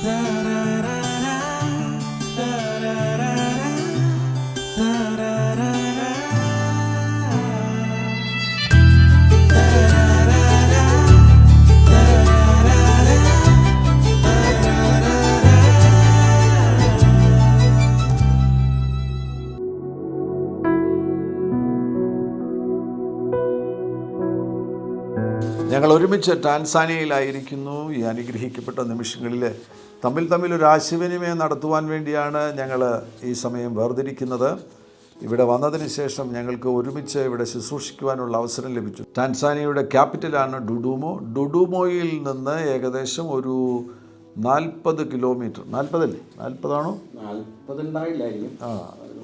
ഞങ്ങൾ ഒരുമിച്ച് ടാൻസാനിയയിലായിരിക്കുന്നു. ഈ അനുഗ്രഹിക്കപ്പെട്ട നിമിഷങ്ങളിൽ തമ്മിൽ ഒരു ആശയവിനിമയം നടത്തുവാൻ വേണ്ടിയാണ് ഞങ്ങൾ ഈ സമയം വേർതിരിക്കുന്നത്. ഇവിടെ വന്നതിന് ശേഷം ഞങ്ങൾക്ക് ഒരുമിച്ച് ഇവിടെ ശുശ്രൂഷിക്കുവാനുള്ള അവസരം ലഭിച്ചു. ടാൻസാനിയയുടെ ക്യാപിറ്റലാണ് ഡുഡുമോയിൽ നിന്ന് ഏകദേശം ഒരു 40 കിലോമീറ്റർ, 40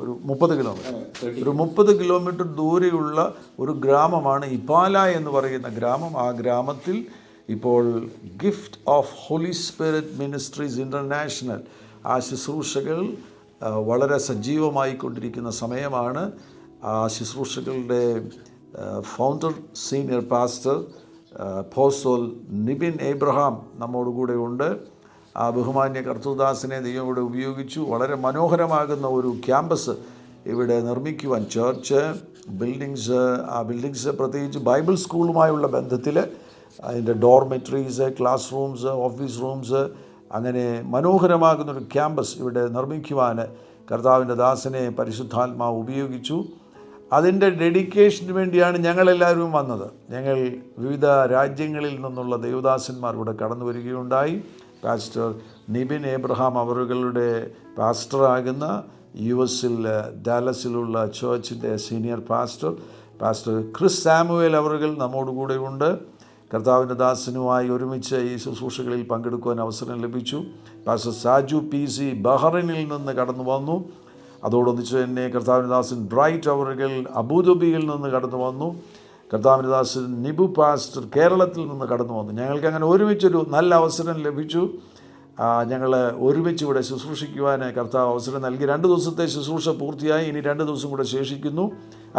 ഒരു 30 കിലോമീറ്റർ, ഒരു 30 കിലോമീറ്റർ ദൂരെയുള്ള ഒരു ഗ്രാമമാണ് ഇപാല എന്ന് പറയുന്ന ഗ്രാമം. ആ ഗ്രാമത്തിൽ ഇപ്പോൾ Gift of Holy Spirit Ministries International ആ ശുശ്രൂഷകൾ വളരെ സജീവമായി കൊണ്ടിരിക്കുന്ന സമയമാണ്. ആ ശുശ്രൂഷകളുടെ ഫൗണ്ടർ സീനിയർ പാസ്റ്റർ അപ്പോസ്തലൻ നിബിൻ എബ്രഹാം നമ്മോടുകൂടെ ഉണ്ട്. ആ ബഹുമാന്യ കർത്തൃദാസനെ ദൈവം ഇവിടെ ഉപയോഗിച്ചു. വളരെ മനോഹരമാകുന്ന ഒരു ക്യാമ്പസ് ഇവിടെ നിർമ്മിക്കുവാൻ, ചർച്ച് ബിൽഡിങ്സ് പ്രത്യേകിച്ച് ബൈബിൾ സ്കൂളുമായുള്ള ബന്ധത്തിൽ അതിൻ്റെ ഡോർമെറ്ററീസ്, ക്ലാസ് റൂംസ്, ഓഫീസ് റൂംസ്, അങ്ങനെ മനോഹരമാകുന്നൊരു ക്യാമ്പസ് ഇവിടെ നിർമ്മിക്കുവാൻ കർത്താവിൻ്റെ ദാസനെ പരിശുദ്ധാത്മാവ് ഉപയോഗിച്ചു. അതിൻ്റെ ഡെഡിക്കേഷന് വേണ്ടിയാണ് ഞങ്ങളെല്ലാവരും വന്നത്. ഞങ്ങൾ വിവിധ രാജ്യങ്ങളിൽ നിന്നുള്ള ദൈവദാസന്മാർ ഇവിടെ കടന്നു വരികയുണ്ടായി. പാസ്റ്റർ നിബിൻ എബ്രഹാം അവരുടെ പാസ്റ്ററാകുന്ന US-ൽ ഡാലസിലുള്ള ചേർച്ചിൻ്റെ സീനിയർ പാസ്റ്റർ ക്രിസ് സാമുവേൽ അവர்கள் നമ്മോടുകൂടെ ഉണ്ട്. കർത്താവിൻ്റെ ദാസനുമായി ഒരുമിച്ച് ഈ ശുശ്രൂഷകളിൽ പങ്കെടുക്കുവാൻ അവസരം ലഭിച്ചു. പാസ്റ്റർ സാജു PC ബഹ്റൈനിൽ നിന്ന് കടന്നു വന്നു. അതോടൊന്നിച്ച് തന്നെ കർത്താവിൻ്റെ ദാസൻ ബ്രൈറ്റ് അവர்கள் അബുദാബിയിൽ നിന്ന് കടന്നു വന്നു. കർത്താവിൻ്റെ ദാസൻ നിബു പാസ്റ്റർ കേരളത്തിൽ നിന്ന് കടന്നു വന്നു. ഞങ്ങൾക്ക് അങ്ങനെ ഒരുമിച്ചൊരു നല്ല അവസരം ലഭിച്ചു. ഞങ്ങൾ ഒരുമിച്ച് ഇവിടെ ശുശ്രൂഷിക്കുവാൻ കർത്താവ് അവസരം നൽകി. 2 ദിവസത്തെ ശുശ്രൂഷ പൂർത്തിയായി, ഇനി 2 ദിവസം കൂടെ ശേഷിക്കുന്നു.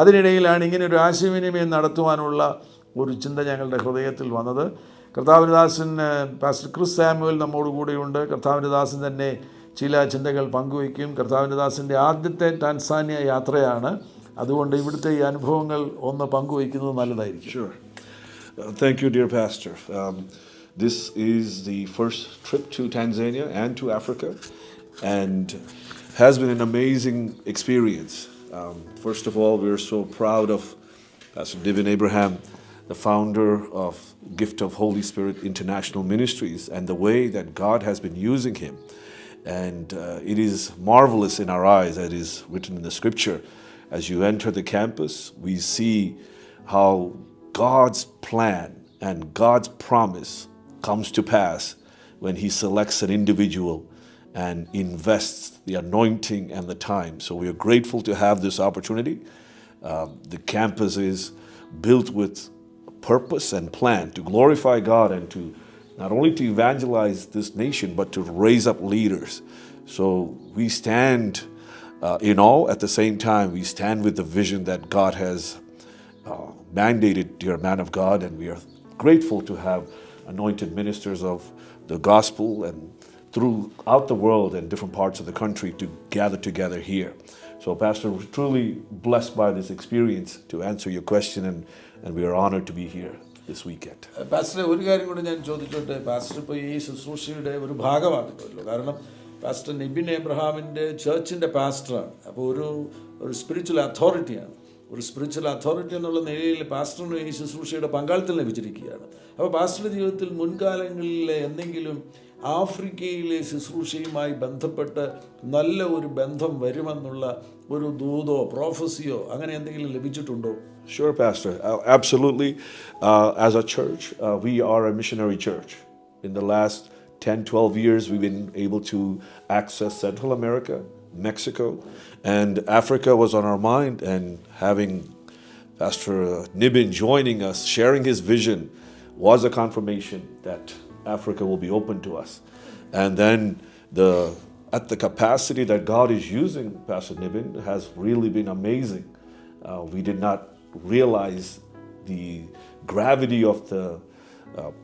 അതിനിടയിലാണ് ഇങ്ങനെ ഒരു ആശയവിനിമയം നടത്തുവാനുള്ള ഒരു ചിന്ത ഞങ്ങളുടെ ഹൃദയത്തിൽ വന്നത്. കർത്താവിൻ്റെ ദാസൻ പാസ്റ്റർ ക്രിസ് സാമുവൽ നമ്മോടുകൂടെയുണ്ട്. കർത്താവിൻ്റെ ദാസൻ തന്നെ ചില ചിന്തകൾ പങ്കുവയ്ക്കും. കർത്താവിൻ്റെ ദാസൻ്റെ ആദ്യത്തെ ടാൻസാനിയ യാത്രയാണ്. അതുകൊണ്ട് ഇവിടുത്തെ ഈ അനുഭവങ്ങൾ ഒന്ന് പങ്കുവയ്ക്കുന്നത് നല്ലതായിരിക്കും. Sure. Thank you, dear pastor. This is the first trip to Tanzania and to Africa, and has been an amazing experience. First of all, we're so proud of Pastor Niven Abraham, the founder of Gift of Holy Spirit International Ministries, and the way that God has been using him. And it is marvelous in our eyes, as is written in the scripture. As you enter the campus, we see how God's plan and God's promise comes to pass when he selects an individual and invests the anointing and the time. So we are grateful to have this opportunity. The campus is built with purpose and plan to glorify God and to not only to evangelize this nation, but to raise up leaders. So we stand in awe. At the same time, we stand with the vision that God has mandated, dear man of God, and we are grateful to have anointed ministers of the gospel and throughout the world and different parts of the country to gather together here. So, Pastor, we're truly blessed by this experience to answer your question, and we are honored to be here this weekend. Pastor, ഒരു കാര്യം കൂടി ഞാൻ ചോദിച്ചോട്ടെ. Pastor ഇപ്പോൾ ഈ ശുശ്രൂഷയുടെ ഒരു ഭാഗമാണല്ലോ. കാരണം പാസ്റ്റർ നിബിൻ എബ്രഹാമിൻ്റെ ചേർച്ചിൻ്റെ പാസ്റ്ററാണ്. അപ്പോൾ ഒരു സ്പിരിച്വൽ അതോറിറ്റിയാണ്. ഒരു സ്പിരിച്വൽ അതോറിറ്റി എന്നുള്ള നിലയിൽ പാസ്റ്ററിന് ഈ ശുശ്രൂഷയുടെ പങ്കാളിത്തം ലഭിച്ചിരിക്കുകയാണ്. അപ്പോൾ പാസ്റ്ററുടെ ജീവിതത്തിൽ മുൻകാലങ്ങളിൽ എന്തെങ്കിലും ആഫ്രിക്കയിലെ ശുശ്രൂഷയുമായി ബന്ധപ്പെട്ട് നല്ല ഒരു ബന്ധം വരുമെന്നുള്ള ഒരു ദൂതോ പ്രോഫസിയോ അങ്ങനെ എന്തെങ്കിലും ലഭിച്ചിട്ടുണ്ടോ? Sure, Pastor. Absolutely. As a church, we are a missionary church. In the last 10-12 years, we've been able to access Central America, Mexico, and Africa was on our mind. And having Pastor Niben joining us, sharing his vision, was a confirmation that Africa will be open to us. And then at the capacity that God is using Pastor Niben has really been amazing. We did not realize the gravity of the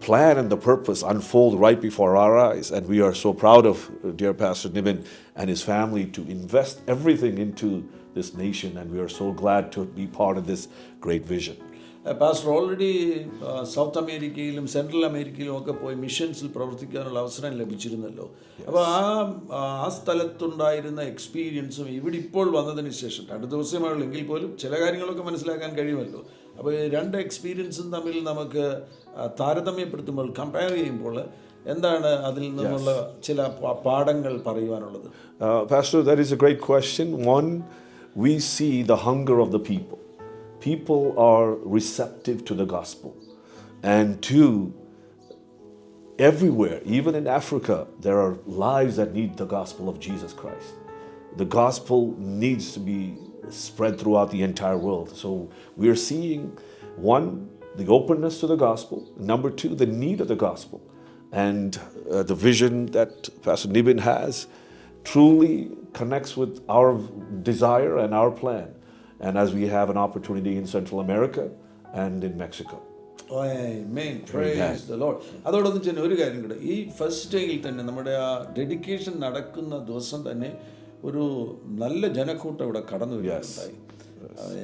plan and the purpose unfold right before our eyes. And we are so proud of dear Pastor Niben and his family to invest everything into this nation, and we are so glad to be part of this great vision. Pastor already south അമേരിക്കയിലും central അമേരിക്കയിലും ഒക്കെ പോയി മിഷൻസിൽ പ്രവർത്തിക്കാനുള്ള അവസരം ലഭിച്ചിരുന്നല്ലോ. അപ്പോൾ ആ സ്ഥലത്തുണ്ടായിരുന്ന എക്സ്പീരിയൻസും ഇവിടെ ഇപ്പോൾ വന്നതിന് ശേഷം 2 ദിവസമായുള്ളെങ്കിൽ പോലും ചില കാര്യങ്ങളൊക്കെ മനസ്സിലാക്കാൻ കഴിയുമല്ലോ. അപ്പോൾ ഈ 2 എക്സ്പീരിയൻസും തമ്മിൽ നമുക്ക് താരതമ്യപ്പെടുത്തുമ്പോൾ, കമ്പയർ ചെയ്യുമ്പോൾ എന്താണ് അതിൽ നിന്നുള്ള ചില പാഠങ്ങൾ പറയുവാനുള്ളത്? Pastor, that is a great question. One, we see the hunger of the people. People are receptive to the gospel. And 2, everywhere, even in Africa, there are lives that need the gospel of Jesus Christ. The gospel needs to be spread throughout the entire world. So we are seeing, 1, the openness to the gospel. Number 2, the need of the gospel. And the vision that Pastor Niben has truly connects with our desire and our plan. And as we have an opportunity in Central America and in Mexico. Amen. Praise the Lord. അതോടൊപ്പം തന്നെ ഒരു കാര്യം കൂടെ, ഈ first ഡേയിൽ തന്നെ നമ്മുടെ ആ ഡെഡിക്കേഷൻ നടക്കുന്ന ദിവസം തന്നെ ഒരു നല്ല ജനക്കൂട്ടം ഇവിടെ കടന്നു വരികയുണ്ടായി.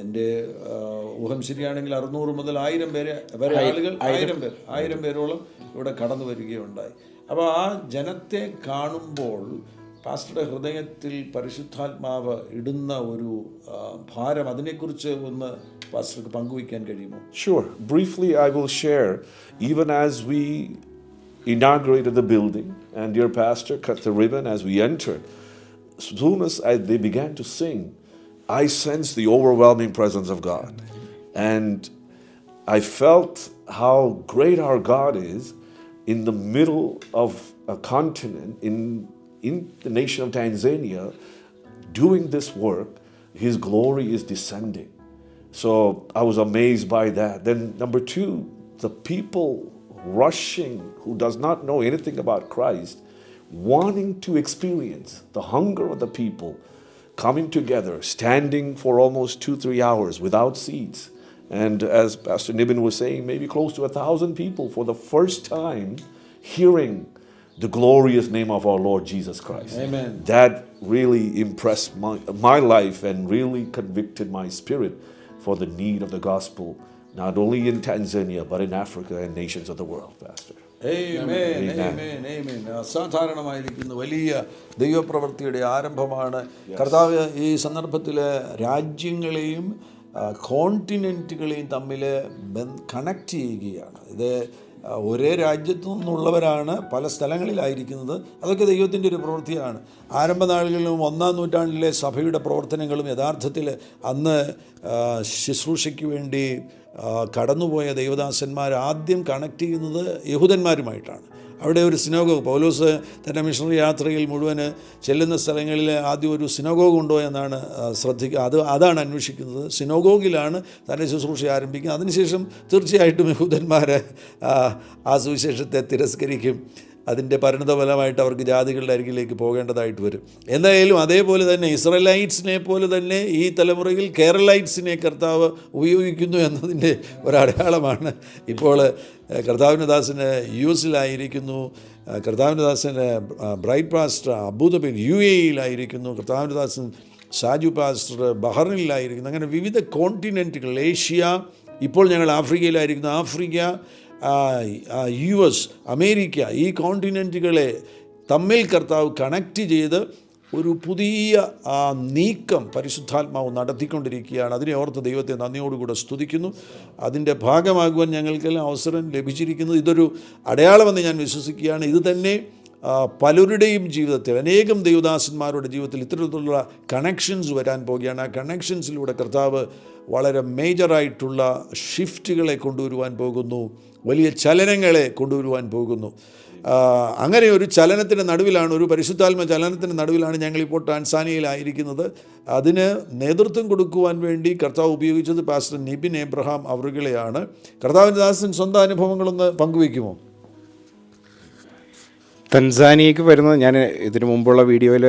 എൻ്റെ ഊഹം ശരിയാണെങ്കിൽ 600 മുതൽ 1000 പേരെ വരെ ആളുകൾ, 1000 പേരോളം ഇവിടെ കടന്നു വരികയുണ്ടായി. അപ്പോൾ ആ ജനത്തെ കാണുമ്പോൾ പാസ്റ്ററുടെ ഹൃദയത്തിൽ പരിശുദ്ധാത്മാവ് ഇടുന്ന ഒരു ഭാരം, അതിനെക്കുറിച്ച് ഒന്ന് പാസ്റ്റർക്ക് പങ്കുവയ്ക്കാൻ കഴിയുമോ? Sure. Briefly, I will share, even as we inaugurated the building and dear pastor cut the ribbon as we entered, as soon as they began to sing, I sensed the overwhelming presence of God. And I felt how great our God is in the middle of a continent, in the nation of Tanzania, doing this work. His glory is descending. So I was amazed by that. Then number 2, the people rushing who does not know anything about Christ, wanting to experience the hunger of the people, coming together, standing for almost 2-3 hours without seats. And as Pastor Niben was saying, maybe close to 1,000 people for the first time hearing the glorious name of our Lord Jesus Christ. Amen. That really impressed my life and really convicted my spirit for the need of the gospel, not only in Tanzania, but in Africa and nations of the world, Pastor. Amen. Amen. Amen. അസാധാരണമായിരിക്കുന്ന വലിയ ദൈവപ്രവൃത്തിയുടെ ആരംഭമാണ്. കർത്താവ് ഈ സന്ദർഭത്തിൽ രാജ്യങ്ങളെയും കോണ്ടിനെൻറ്റുകളെയും തമ്മിൽ connect ചെയ്യുകയാണ്. ഇത് ഒരേ രാജ്യത്തു നിന്നുള്ളവരാണ് പല സ്ഥലങ്ങളിലായിരിക്കുന്നത്. അതൊക്കെ ദൈവത്തിൻ്റെ ഒരു പ്രവൃത്തിയാണ്. ആരംഭനാളുകളിലും 1-ാം നൂറ്റാണ്ടിലെ സഭയുടെ പ്രവർത്തനങ്ങളും യഥാർത്ഥത്തിൽ അന്ന് ശുശ്രൂഷയ്ക്ക് വേണ്ടി കടന്നുപോയ ദൈവദാസന്മാർ ആദ്യം കണക്ട് ചെയ്യുന്നത് യഹൂദന്മാരുമായിട്ടാണ്. അവിടെ ഒരു സിനഗോഗ്, പൗലോസ് തൻ്റെ മിഷണറി യാത്രയിൽ മുഴുവൻ ചെല്ലുന്ന സ്ഥലങ്ങളിൽ ആദ്യം ഒരു സിനഗോഗ് ഉണ്ടോ എന്നാണ് ശ്രദ്ധിക്കുക. അതാണ് അന്വേഷിക്കുന്നത്. സിനഗോഗിലാണ് തൻ്റെ ശുശ്രൂഷ ആരംഭിക്കുന്നത്. അതിനുശേഷം തീർച്ചയായിട്ടും യഹൂദന്മാർ ആ സുവിശേഷത്തെ തിരസ്കരിക്കും. അതിൻ്റെ പരിണതഫലമായിട്ട് അവർക്ക് ജാതികളുടെ അരികിലേക്ക് പോകേണ്ടതായിട്ട് വരും. എന്തായാലും അതേപോലെ തന്നെ ഇസ്രായേലൈറ്റ്സിനെ പോലെ തന്നെ ഈ തലമുറയിൽ കേരളൈറ്റ്സിനെ കർത്താവ് ഉപയോഗിക്കുന്നു എന്നതിൻ്റെ ഒരടയാളമാണ്. ഇപ്പോൾ കർത്താവിൻ്റെ ദാസന് US-ലായിരിക്കുന്നു, കർത്താവിൻ്റെ ദാസന് ബ്രൈറ്റ് പാസ്റ്റർ അബുദാബിയിൽ UAE-യിലായിരിക്കുന്നു, കർത്താവിൻ്റെ ദാസൻ ഷാജു പാസ്റ്റർ ബഹ്റിനിലായിരിക്കുന്നു. അങ്ങനെ വിവിധ കോണ്ടിനെൻറ്റുകൾ, ഏഷ്യ, ഇപ്പോൾ ഞങ്ങൾ ആഫ്രിക്കയിലായിരിക്കുന്നു, ആഫ്രിക്ക, US, അമേരിക്ക, ഈ കോണ്ടിനെൻറ്റുകളെ തമ്മിൽ കർത്താവ് കണക്റ്റ് ചെയ്ത് ഒരു പുതിയ നീക്കം പരിശുദ്ധാത്മാവ് നടത്തിക്കൊണ്ടിരിക്കുകയാണ്. അതിനെ ഓർത്ത് ദൈവത്തെ നന്ദിയോടുകൂടെ സ്തുതിക്കുന്നു. അതിൻ്റെ ഭാഗമാകുവാൻ ഞങ്ങൾക്കെല്ലാം അവസരം ലഭിച്ചിരിക്കുന്നത് ഇതൊരു അടയാളമെന്ന് ഞാൻ വിശ്വസിക്കുകയാണ്. ഇത് തന്നെ പലരുടെയും ജീവിതത്തിൽ, അനേകം ദൈവദാസന്മാരുടെ ജീവിതത്തിൽ ഇത്തരത്തിലുള്ള കണക്ഷൻസ് വരാൻ പോവുകയാണ്. ആ കണക്ഷൻസിലൂടെ കർത്താവ് വളരെ മേജറായിട്ടുള്ള ഷിഫ്റ്റുകളെ കൊണ്ടുവരുവാൻ പോകുന്നു, വലിയ ചലനങ്ങളെ കൊണ്ടുവരുവാൻ പോകുന്നു. അങ്ങനെ ഒരു ചലനത്തിൻ്റെ നടുവിലാണ്, ഒരു പരിശുദ്ധാത്മ ചലനത്തിൻ്റെ നടുവിലാണ് ഞങ്ങളിപ്പോൾ ടാൻസാനിയയിലായിരിക്കുന്നത്. അതിന് നേതൃത്വം കൊടുക്കുവാൻ വേണ്ടി കർത്താവ് ഉപയോഗിച്ചത് പാസ്റ്റർ നിബിൻ എബ്രഹാം അവറുകളെയാണ്. കർത്താവിൻ്റെ ദാസൻ സ്വന്തം അനുഭവങ്ങളൊന്ന് പങ്കുവയ്ക്കുമോ? തൻസാനിയയ്ക്ക് വരുന്നത് ഞാൻ ഇതിനു മുമ്പുള്ള വീഡിയോയിൽ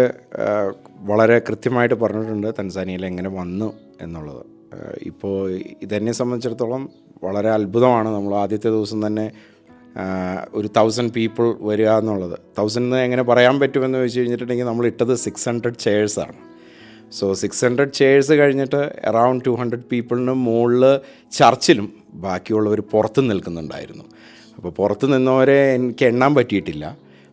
വളരെ കൃത്യമായിട്ട് പറഞ്ഞിട്ടുണ്ട്, തൻസാനിയയിൽ എങ്ങനെ വന്നു എന്നുള്ളത്. ഇപ്പോൾ ഇതെന്നെ സംബന്ധിച്ചിടത്തോളം വളരെ അത്ഭുതമാണ്. നമ്മൾ ആദ്യത്തെ ദിവസം തന്നെ ഒരു 1000 പീപ്പിൾ വരിക എന്നുള്ളത്. 1000 എങ്ങനെ പറയാൻ പറ്റുമെന്ന് ചോദിച്ചു കഴിഞ്ഞിട്ടുണ്ടെങ്കിൽ നമ്മൾ ഇട്ടത് 600 ചെയേഴ്സാണ്. സോ 600 ചെയേഴ്സ് കഴിഞ്ഞിട്ട് അറൗണ്ട് 200 പീപ്പിളിന് മുകളിൽ ചർച്ചിലും ബാക്കിയുള്ളവർ പുറത്ത് നിൽക്കുന്നുണ്ടായിരുന്നു. അപ്പോൾ പുറത്ത് നിന്നവരെ എനിക്ക് എണ്ണാൻ പറ്റിയിട്ടില്ല.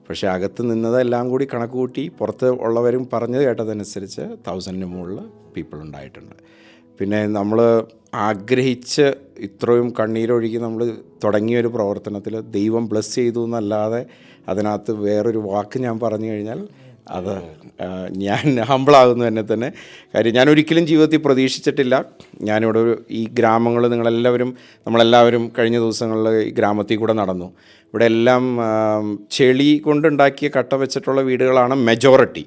പക്ഷേ അകത്ത് നിന്നതെല്ലാം കൂടി കണക്ക് കൂട്ടി പുറത്ത് ഉള്ളവരും പറഞ്ഞത് കേട്ടതനുസരിച്ച് 1000 മുകളിൽ പീപ്പിൾ ഉണ്ടായിട്ടുണ്ട്. പിന്നെ നമ്മൾ ആഗ്രഹിച്ച് ഇത്രയും കണ്ണീരൊഴുകി നമ്മൾ തുടങ്ങിയൊരു പ്രവർത്തനത്തിൽ ദൈവം ബ്ലെസ് ചെയ്തു എന്നല്ലാതെ അതിനകത്ത് വേറൊരു വാക്ക് ഞാൻ പറഞ്ഞു കഴിഞ്ഞാൽ അത് ഞാൻ ഹമ്പിളാകുന്നു എന്നെ തന്നെ. കാര്യം ഞാൻ ഒരിക്കലും ജീവിതത്തിൽ പ്രതീക്ഷിച്ചിട്ടില്ല. ഞാനിവിടെ ഈ ഗ്രാമങ്ങൾ നമ്മളെല്ലാവരും കഴിഞ്ഞ ദിവസങ്ങളിൽ ഈ ഗ്രാമത്തിൽ കൂടെ നടന്നു. ഇവിടെ എല്ലാം ചെളി കൊണ്ടുണ്ടാക്കിയ കട്ട വെച്ചിട്ടുള്ള വീടുകളാണ് മെജോറിറ്റി.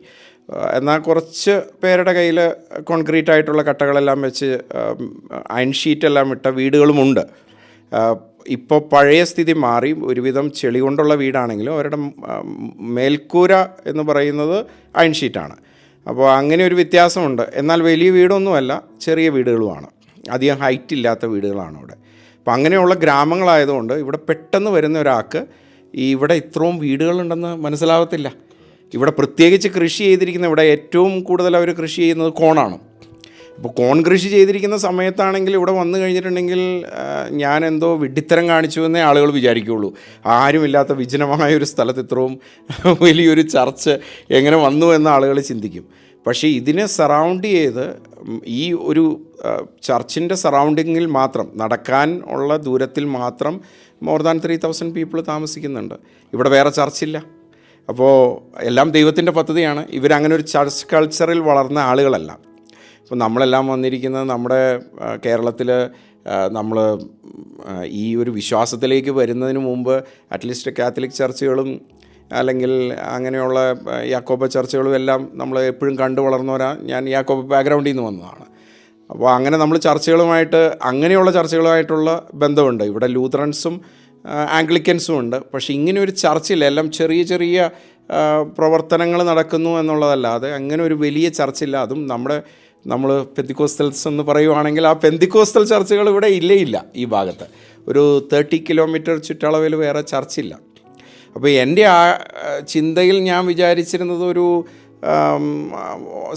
എന്നാൽ കുറച്ച് പേരുടെ കയ്യിൽ കോൺക്രീറ്റ് ആയിട്ടുള്ള കട്ടകളെല്ലാം വെച്ച് അയൺ ഷീറ്റെല്ലാം ഇട്ട വീടുകളുമുണ്ട്. ഇപ്പോൾ പഴയ സ്ഥിതി മാറി ഒരുവിധം ചെളി കൊണ്ടുള്ള വീടാണെങ്കിലും അവരുടെ മേൽക്കൂര എന്ന് പറയുന്നത് അയൺ ഷീറ്റാണ്. അപ്പോൾ അങ്ങനെ ഒരു വ്യത്യാസമുണ്ട്. എന്നാൽ വലിയ വീടൊന്നുമല്ല, ചെറിയ വീടുകളുമാണ്, അധികം ഹൈറ്റ് ഇല്ലാത്ത വീടുകളാണ് ഇവിടെ. അപ്പോൾ അങ്ങനെയുള്ള ഗ്രാമങ്ങളായതുകൊണ്ട് ഇവിടെ പെട്ടെന്ന് വരുന്ന ഒരാൾക്ക് ഇവിടെ ഇത്രയും വീടുകളുണ്ടെന്ന് മനസ്സിലാവത്തില്ല. ഇവിടെ പ്രത്യേകിച്ച് കൃഷി ചെയ്തിരിക്കുന്ന, ഇവിടെ ഏറ്റവും കൂടുതൽ അവർ കൃഷി ചെയ്യുന്നത് കോണാണ്. ഇപ്പോൾ കോൺ കൃഷി ചെയ്തിരിക്കുന്ന സമയത്താണെങ്കിൽ ഇവിടെ വന്നു കഴിഞ്ഞിട്ടുണ്ടെങ്കിൽ ഞാൻ എന്തോ വിഡ്ഢിത്തരം കാണിച്ചു എന്നേ ആളുകൾ വിചാരിക്കുകയുള്ളൂ. ആരുമില്ലാത്ത വിജനമായ ഒരു സ്ഥലത്ത് ഇത്രയും വലിയൊരു ചർച്ച് എങ്ങനെ വന്നു എന്ന് ആളുകൾ ചിന്തിക്കും. പക്ഷേ ഇതിനെ സറൗണ്ട് ചെയ്ത് ഈ ഒരു ചർച്ചിൻ്റെ സറൗണ്ടിങ്ങിൽ മാത്രം നടക്കാൻ ഉള്ള ദൂരത്തിൽ മാത്രം മോർ ദാൻ 3000 പീപ്പിൾ താമസിക്കുന്നുണ്ട്. ഇവിടെ വേറെ ചർച്ചില്ല. അപ്പോൾ എല്ലാം ദൈവത്തിൻ്റെ പദ്ധതിയാണ്. ഇവരങ്ങനെ ഒരു ചർച്ച് കൾച്ചറിൽ വളർന്ന ആളുകളല്ല. ഇപ്പോൾ നമ്മളെല്ലാം വന്നിരിക്കുന്നത് നമ്മുടെ കേരളത്തിൽ നമ്മൾ ഈ ഒരു വിശ്വാസത്തിലേക്ക് വരുന്നതിന് മുമ്പ് അറ്റ്ലീസ്റ്റ് കാത്തലിക് ചർച്ചുകളും അല്ലെങ്കിൽ അങ്ങനെയുള്ള യാക്കോബ ചർച്ചുകളും എല്ലാം നമ്മൾ എപ്പോഴും കണ്ടു വളർന്നവരാണ്. ഞാൻ യാക്കോബ ബാക്ക്ഗ്രൗണ്ടിൽ നിന്ന് വന്നതാണ്. അപ്പോൾ അങ്ങനെ നമ്മൾ അങ്ങനെയുള്ള ചർച്ചകളുമായിട്ടുള്ള ബന്ധമുണ്ട്. ഇവിടെ ലൂത്രൻസും ആംഗ്ലിക്കൻസും ഉണ്ട്. പക്ഷേ ഇങ്ങനെ ഒരു ചർച്ചില്ല. എല്ലാം ചെറിയ ചെറിയ പ്രവർത്തനങ്ങൾ നടക്കുന്നു എന്നുള്ളതല്ലാതെ അങ്ങനെ ഒരു വലിയ ചർച്ചില്ല. അതും നമ്മൾ പെന്തിക്കോസ്റ്റൽസ് എന്ന് പറയുവാണെങ്കിൽ ആ പെന്തിക്കോസ്റ്റൽ ചർച്ചുകൾ ഇവിടെ ഇല്ല ഈ ഭാഗത്ത്. ഒരു 30 കിലോമീറ്റർ ചുറ്റളവിൽ വേറെ ചർച്ചില്ല. അപ്പോൾ എൻ്റെ ആ ചിന്തയിൽ ഞാൻ വിചാരിച്ചിരുന്നത് ഒരു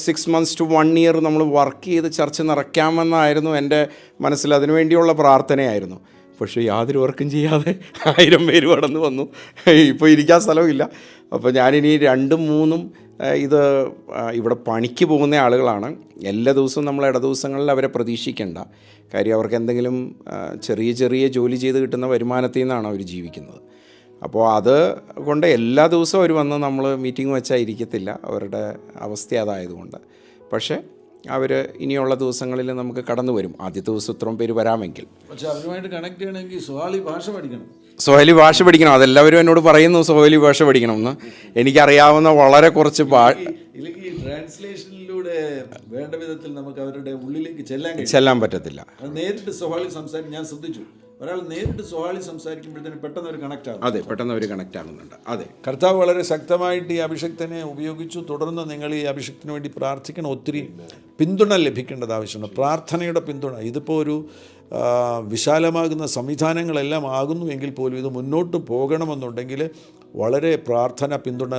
6 months to 1 year നമ്മൾ വർക്ക് ചെയ്ത് ചർച്ച് നിറയ്ക്കാമെന്നായിരുന്നു എൻ്റെ മനസ്സിൽ. അതിനുവേണ്ടിയുള്ള പ്രാർത്ഥനയായിരുന്നു. പക്ഷേ യാതൊരു വർക്കും ചെയ്യാതെ 1000 പേര് കടന്നു വന്നു. ഇപ്പോൾ ഇരിക്കാൻ സ്ഥലമില്ല. അപ്പോൾ ഞാനിനി 2-3 ഇവിടെ പണിക്ക് പോകുന്ന ആളുകളാണ്. എല്ലാ ദിവസവും നമ്മൾ ദിവസങ്ങളിൽ അവരെ പ്രതീക്ഷിക്കേണ്ട കാര്യം. അവർക്ക് എന്തെങ്കിലും ചെറിയ ചെറിയ ജോലി ചെയ്ത് കിട്ടുന്ന വരുമാനത്തിൽ നിന്നാണ് അവർ ജീവിക്കുന്നത്. അപ്പോൾ അത് കൊണ്ട് എല്ലാ ദിവസവും അവർ വന്ന് നമ്മൾ മീറ്റിംഗ് വെച്ചാൽ ഇരിക്കത്തില്ല. അവരുടെ അവസ്ഥ അതായതുകൊണ്ട്. പക്ഷേ അവർ ഇനിയുള്ള ദിവസങ്ങളിൽ നമുക്ക് കടന്നു വരും. ആദ്യത്തെ ദിവസം ഇത്രയും പേര് വരാമെങ്കിൽ. പക്ഷേ അവരുമായിട്ട് കണക്ട് ചെയ്യണമെങ്കിൽ സ്വഹാലി ഭാഷ പഠിക്കണം. സ്വഹലി ഭാഷ പഠിക്കണം. അതെല്ലാവരും എന്നോട് പറയുന്നു സ്വഹലി ഭാഷ പഠിക്കണമെന്ന്. എനിക്കറിയാവുന്ന വളരെ കുറച്ച് ഇല്ലെങ്കിൽ ട്രാൻസ്ലേഷനിലൂടെ വേണ്ട വിധത്തിൽ നമുക്ക് അവരുടെ ഉള്ളിലേക്ക് ചെല്ലാൻ പറ്റത്തില്ല. നേരിട്ട് സ്വഹാലി ഞാൻ ശ്രദ്ധിച്ചു. ഒരാൾ നേരിട്ട് സ്വഹാലി സംസാരിക്കുമ്പോഴത്തേന് പെട്ടെന്ന് ഒരു കണക്ട് ആകും. അതെ, പെട്ടെന്ന് ഒരു കണക്ട് ആകുന്നുണ്ട്. അതെ, കർത്താവ് വളരെ ശക്തമായിട്ട് ഈ അഭിഷക്തനെ ഉപയോഗിച്ചു. തുടർന്ന് നിങ്ങൾ ഈ അഭിഷക്തിന് വേണ്ടി പ്രാർത്ഥിക്കണം. ഒത്തിരി പിന്തുണ ലഭിക്കേണ്ടത് ആവശ്യമുണ്ട്, പ്രാർത്ഥനയുടെ പിന്തുണ. ഇതിപ്പോൾ ഒരു വിശാലമാകുന്ന സംവിധാനങ്ങളെല്ലാം ആകുന്നു എങ്കിൽ പോലും ഇത് മുന്നോട്ട് പോകണമെന്നുണ്ടെങ്കിൽ വളരെ പ്രാർത്ഥന പിന്തുണ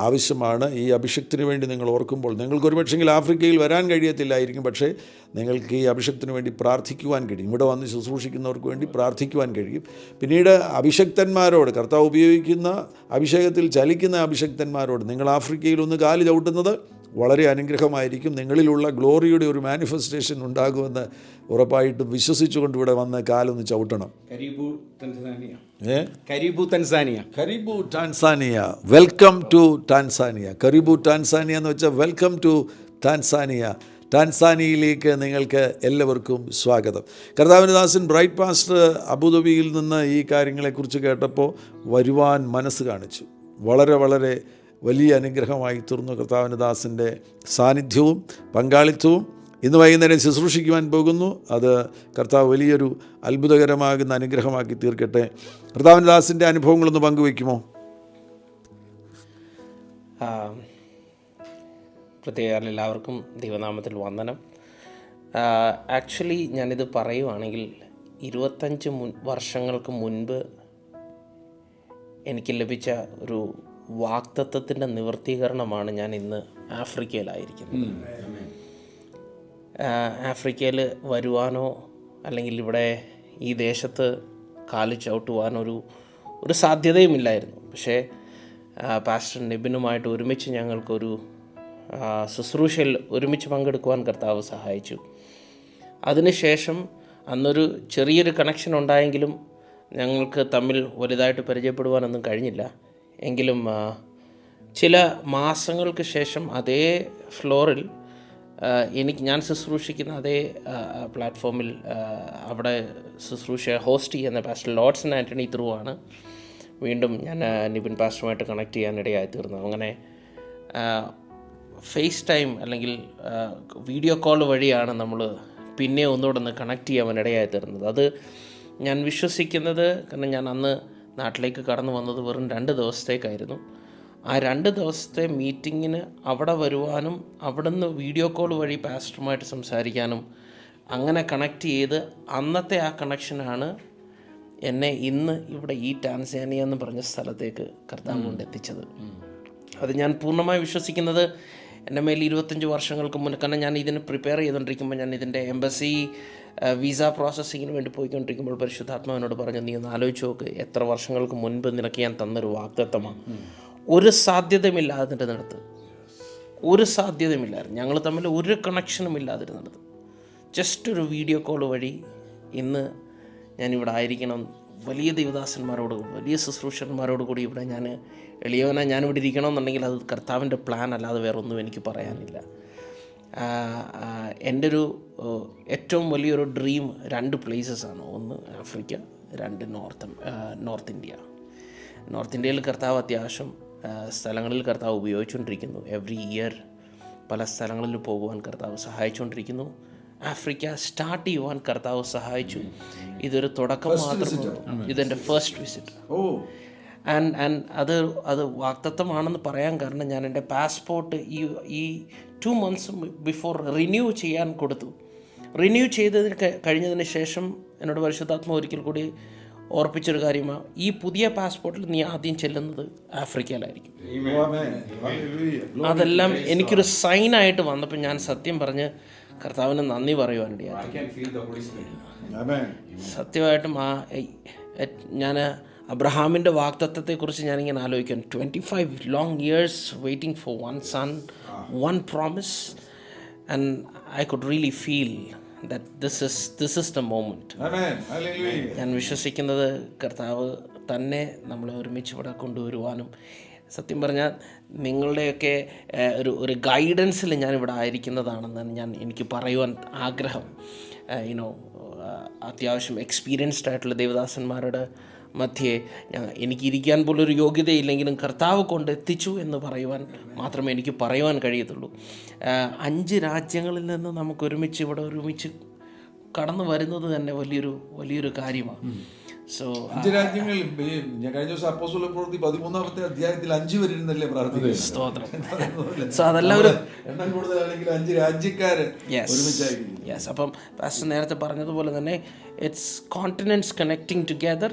ആവശ്യമാണ്. ഈ അഭിഷക്തിന് വേണ്ടി നിങ്ങൾ ഓർക്കുമ്പോൾ നിങ്ങൾക്ക് ഒരുപക്ഷെങ്കിൽ ആഫ്രിക്കയിൽ വരാൻ കഴിയത്തില്ലായിരിക്കും. പക്ഷേ നിങ്ങൾക്ക് ഈ അഭിഷക്തിന് വേണ്ടി പ്രാർത്ഥിക്കുവാൻ കഴിയും. ഇവിടെ വന്ന് ശുശ്രൂഷിക്കുന്നവർക്ക് വേണ്ടി പ്രാർത്ഥിക്കുവാൻ കഴിയും. പിന്നീട് അഭിഷക്തന്മാരോട്, കർത്താവ് ഉപയോഗിക്കുന്ന അഭിഷേകത്തിൽ ചലിക്കുന്ന അഭിഷക്തന്മാരോട് നിങ്ങൾ ആഫ്രിക്കയിൽ ഒന്ന് കാല് ചവിട്ടുന്നത് വളരെ അനുഗ്രഹമായിരിക്കും. നിങ്ങളിലുള്ള ഗ്ലോറിയുടെ ഒരു മാനിഫെസ്റ്റേഷൻ ഉണ്ടാകുമെന്ന് ഉറപ്പായിട്ടും വിശ്വസിച്ചുകൊണ്ട് ഇവിടെ വന്ന് കാലൊന്ന് ചവിട്ടണം. കരീബു ടാൻസാനിയ. Welcome to Tanzania. കരീബു ടാൻസാനിയ എന്ന് വെച്ചാൽ വെൽക്കം ടു ടാൻസാനിയ. ടാൻസാനിയയിലേക്ക് നിങ്ങൾക്ക് എല്ലാവർക്കും സ്വാഗതം. കർത്താവിൻ്റെ ദാസൻ ബ്രൈറ്റ് പാസ്റ്റർ അബുദാബിയിൽ നിന്ന് ഈ കാര്യങ്ങളെക്കുറിച്ച് കേട്ടപ്പോൾ വരുവാൻ മനസ്സ് കാണിച്ചു. വളരെ വളരെ വലിയ അനുഗ്രഹമായി തീർന്നു കർത്താവിൻ്റെ ദാസൻ്റെ സാന്നിധ്യവും പങ്കാളിത്തവും. ഇന്ന് വൈകുന്നേരം ശുശ്രൂഷിക്കുവാൻ പോകുന്നു. അത് കർത്താവ് വലിയൊരു അത്ഭുതകരമാകുന്ന അനുഗ്രഹമാക്കി തീർക്കട്ടെ. കർത്താവിൻ്റെ ദാസൻ്റെ അനുഭവങ്ങളൊന്ന് പങ്കുവയ്ക്കുമോ? പ്രത്യേകം എല്ലാവർക്കും ദൈവനാമത്തിൽ വന്ദനം. ആക്ച്വലി ഞാനിത് പറയുവാണെങ്കിൽ 25 വർഷങ്ങൾക്ക് മുൻപ് എനിക്ക് ലഭിച്ച ഒരു വാഗ്ദത്തത്തിൻ്റെ നിവർത്തീകരണമാണ് ഞാൻ ഇന്ന് ആഫ്രിക്കയിലായിരിക്കുന്നത്. ആഫ്രിക്കയിൽ വരുവാനോ അല്ലെങ്കിൽ ഇവിടെ ഈ ദേശത്ത് കാല് ചവിട്ടുവാനോ ഒരു സാധ്യതയുമില്ലായിരുന്നു. പക്ഷേ പാസ്റ്റർ നിബിനുമായിട്ട് ഒരുമിച്ച് ഞങ്ങൾക്കൊരു ശുശ്രൂഷയിൽ ഒരുമിച്ച് പങ്കെടുക്കുവാൻ കർത്താവ് സഹായിച്ചു. അതിനുശേഷം അന്നൊരു ചെറിയൊരു കണക്ഷൻ ഉണ്ടായെങ്കിലും ഞങ്ങൾക്ക് തമ്മിൽ വലുതായിട്ട് പരിചയപ്പെടുവാനൊന്നും കഴിഞ്ഞില്ല. എങ്കിലും ചില മാസങ്ങൾക്ക് ശേഷം അതേ ഫ്ലോറിൽ ഞാൻ ശുശ്രൂഷിക്കുന്ന അതേ പ്ലാറ്റ്ഫോമിൽ അവിടെ ശുശ്രൂഷ ഹോസ്റ്റ് ചെയ്യുന്ന പാസ്റ്റർ ലോഡ്സൺ ആൻ്റണി ത്രൂ ആണ് വീണ്ടും ഞാൻ നിബിൻ പാസ്റ്ററുമായിട്ട് കണക്ട് ചെയ്യാനിടയായി തീർന്നു. അങ്ങനെ ഫേസ് ടൈം അല്ലെങ്കിൽ വീഡിയോ കോൾ വഴിയാണ് നമ്മൾ പിന്നെ ഒന്നുകൂടെ ഒന്ന് കണക്ട് ചെയ്യാനിടയായി തീർന്നത്. അത് ഞാൻ വിശ്വസിക്കുന്നത്, കാരണം ഞാൻ അന്ന് നാട്ടിലേക്ക് കടന്നു വന്നത് വെറും 2 ദിവസത്തേക്കായിരുന്നു. ആ 2 ദിവസത്തെ മീറ്റിങ്ങിന് അവിടെ വരുവാനും അവിടുന്ന് വീഡിയോ കോൾ വഴി പാസ്റ്ററുമായിട്ട് സംസാരിക്കാനും അങ്ങനെ കണക്ട് ചെയ്ത് അന്നത്തെ ആ കണക്ഷനാണ് എന്നെ ഇന്ന് ഇവിടെ ഈ ടാൻസാനിയ എന്ന് പറഞ്ഞ സ്ഥലത്തേക്ക് കർത്താവ് കൊണ്ടെത്തിച്ചത്. അത് ഞാൻ പൂർണ്ണമായി വിശ്വസിക്കുന്നത് എൻ്റെ മേൽ 25 വർഷങ്ങൾക്ക് മുന്നേ, കാരണം ഞാൻ ഇതിന് പ്രിപ്പയർ ചെയ്തുകൊണ്ടിരിക്കുമ്പോൾ, ഞാൻ ഇതിൻ്റെ എംബസി വിസ പ്രോസസ്സിങ്ങിന് വേണ്ടി പോയിക്കൊണ്ടിരിക്കുമ്പോൾ പരിശുദ്ധാത്മാവിനോട് പറഞ്ഞു, നീ ഒന്ന് ആലോചിച്ച് നോക്ക്, എത്ര വർഷങ്ങൾക്ക് മുൻപ് നിനക്ക് ഞാൻ തന്നൊരു വാഗ്ദത്തമാണ്. ഒരു സാധ്യതയുമില്ലാതിരുന്നിടത്ത്, ഒരു സാധ്യതയുമില്ലായിരുന്നു, ഞങ്ങൾ തമ്മിൽ ഒരു കണക്ഷനും ഇല്ലാതിരുന്നിടത്ത് ജസ്റ്റ് ഒരു വീഡിയോ കോൾ വഴി ഇന്ന് ഞാനിവിടെ ആയിരിക്കണം. വലിയ ദൈവദാസന്മാരോട്, വലിയ ശുശ്രൂഷന്മാരോട് കൂടി ഇവിടെ ഞാനിവിടെ ഇരിക്കണമെന്നുണ്ടെങ്കിൽ അത് കർത്താവിൻ്റെ പ്ലാൻ അല്ലാതെ വേറൊന്നും എനിക്ക് പറയാനില്ല. എൻ്റെ ഒരു ഏറ്റവും വലിയൊരു ഡ്രീം 2 പ്ലേസസാണ്. ഒന്ന് ആഫ്രിക്ക, 2 നോർത്ത് ഇന്ത്യ. നോർത്ത് ഇന്ത്യയിൽ കർത്താവ് അത്യാവശ്യം സ്ഥലങ്ങളിൽ കർത്താവ് ഉപയോഗിച്ചുകൊണ്ടിരിക്കുന്നു. എവറി ഇയർ പല സ്ഥലങ്ങളിൽ പോകുവാൻ കർത്താവ് സഹായിച്ചുകൊണ്ടിരിക്കുന്നു. ആഫ്രിക്ക സ്റ്റാർട്ട് ചെയ്യുവാൻ കർത്താവ് സഹായിച്ചു. ഇതൊരു തുടക്കം മാത്രമേ, ഇതെൻ്റെ ഫസ്റ്റ് വിസിറ്റ്. ആൻഡ് അത് വാഗ്ദത്തമാണെന്ന് പറയാൻ കാരണം, ഞാൻ എൻ്റെ പാസ്പോർട്ട് ഈ 2 months ബിഫോർ റിന്യൂ ചെയ്യാൻ കൊടുത്തു. റിന്യൂ കഴിഞ്ഞതിന് ശേഷം എന്നോട് പരിശുദ്ധാത്മ ഒരിക്കൽ കൂടി ഓർപ്പിച്ചൊരു കാര്യമാണ്, ഈ പുതിയ പാസ്പോർട്ടിൽ നീ ആദ്യം ചെല്ലുന്നത് ആഫ്രിക്കയിലായിരിക്കും. അതെല്ലാം എനിക്കൊരു സൈനായിട്ട് വന്നപ്പോൾ ഞാൻ സത്യം പറഞ്ഞ് കർത്താവിന് നന്ദി പറയുവാനിടയായി. സത്യമായിട്ടും ഞാൻ അബ്രഹാമിൻ്റെ വാഗ്ദത്തത്തെക്കുറിച്ച് ഞാനിങ്ങനെ ആലോചിക്കാൻ, 25 long years waiting for one son, one promise, and I could really feel that this is the moment. ഞാൻ വിശ്വസിക്കുന്നത് കർത്താവ് തന്നെ നമ്മളെ ഒരുമിച്ച് ഇവിടെ കൊണ്ടുവരുവാനും, സത്യം പറഞ്ഞാൽ നിങ്ങളുടെയൊക്കെ ഒരു ഗൈഡൻസിൽ ഞാനിവിടെ ആയിരിക്കുന്നതാണെന്നാണ് എനിക്ക് പറയുവാൻ ആഗ്രഹം. അത്യാവശ്യം എക്സ്പീരിയൻസ്ഡ് ആയിട്ടുള്ള ദേവദാസന്മാരുടെ മധ്യേ എനിക്കിരിക്കാൻ പോലൊരു യോഗ്യതയില്ലെങ്കിലും കർത്താവ് കൊണ്ടെത്തിച്ചു എന്ന് പറയുവാൻ മാത്രമേ എനിക്ക് പറയുവാൻ കഴിയത്തുള്ളൂ. 5 രാജ്യങ്ങളിൽ നിന്ന് നമുക്ക് ഇവിടെ ഒരുമിച്ച് കടന്നു വരുന്നത് തന്നെ വലിയൊരു കാര്യമാണ്. സോ 5 രാജ്യങ്ങളിൽ ഞാൻ കഴിഞ്ഞ ദിവസം അപ്പോസ്തല പ്രവൃത്തി 13-ാമത്തെ അധ്യായത്തിൽ 5 പേരിരുന്നല്ലേ പ്രാർത്ഥിക്കുന്നത്. സ്തോത്രം. സോ അതെല്ലാം ഒരു എണ്ണം കൂടുതലാണെങ്കിൽ 5 രാജ്യക്കാര് ഒരുമിച്ചായിരിക്കും. യെസ്. അപ്പം പാസ്റ്റർ നേരത്തെ പറഞ്ഞതുപോലെ തന്നെ it's continents connecting together,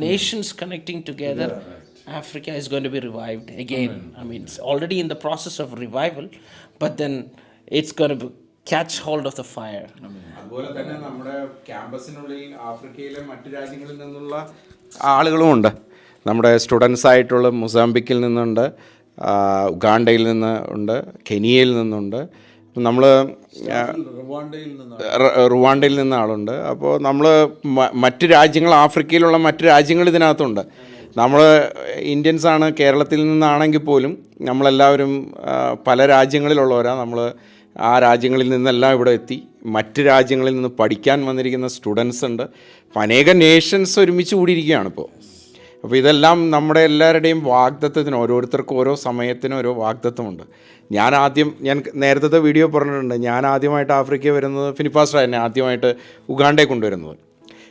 Nations connecting together. Africa is going to be revived again. I mean, it's already in the process of revival, but then it's going to catch hold of the fire. അതുപോലെ തന്നെ നമ്മുടെ ക്യാമ്പസിനുള്ളിൽ ആഫ്രിക്കയിലെ മറ്റു രാജ്യങ്ങളിൽ നിന്നുള്ള ആളുകളുമുണ്ട്. നമ്മുടെ students ആയിട്ടുള്ള മൊസാംബിക്കിൽ നിന്നുണ്ട്, ഉഗാണ്ടയിൽ നിന്ന് ഉണ്ട്, കെനിയയിൽ നിന്നുണ്ട്, നമ്മൾ റുവാണ്ടയിൽ നിന്ന് ആളുണ്ട്. അപ്പോൾ നമ്മൾ മറ്റ് രാജ്യങ്ങൾ, ആഫ്രിക്കയിലുള്ള മറ്റ് രാജ്യങ്ങൾ ഇതിനകത്തുണ്ട്. നമ്മൾ ഇന്ത്യൻസാണ്, കേരളത്തിൽ നിന്നാണെങ്കിൽ പോലും നമ്മളെല്ലാവരും പല രാജ്യങ്ങളിലുള്ളവരാണ്. നമ്മൾ ആ രാജ്യങ്ങളിൽ നിന്നെല്ലാം ഇവിടെ എത്തി. മറ്റ് രാജ്യങ്ങളിൽ നിന്ന് പഠിക്കാൻ വന്നിരിക്കുന്ന സ്റ്റുഡൻസ് ഉണ്ട്. അപ്പോൾ അനേക നേഷൻസ് ഒരുമിച്ച് കൂടിയിരിക്കുകയാണ് ഇപ്പോൾ. അപ്പോൾ ഇതെല്ലാം നമ്മുടെ എല്ലാവരുടെയും വാഗ്ദത്തത്തിന്, ഓരോരുത്തർക്കും ഓരോ സമയത്തിനും ഓരോ വാഗ്ദത്തമുണ്ട്. ഞാൻ നേരത്തെ വീഡിയോ പറഞ്ഞിട്ടുണ്ട്, ഞാൻ ആദ്യമായിട്ട് ആഫ്രിക്ക വരുന്നത് ഫിനിപ്പാസ്റ്റർ എന്നെ ആദ്യമായിട്ട് ഉഗാണ്ടയെ കൊണ്ടുവരുന്നത്.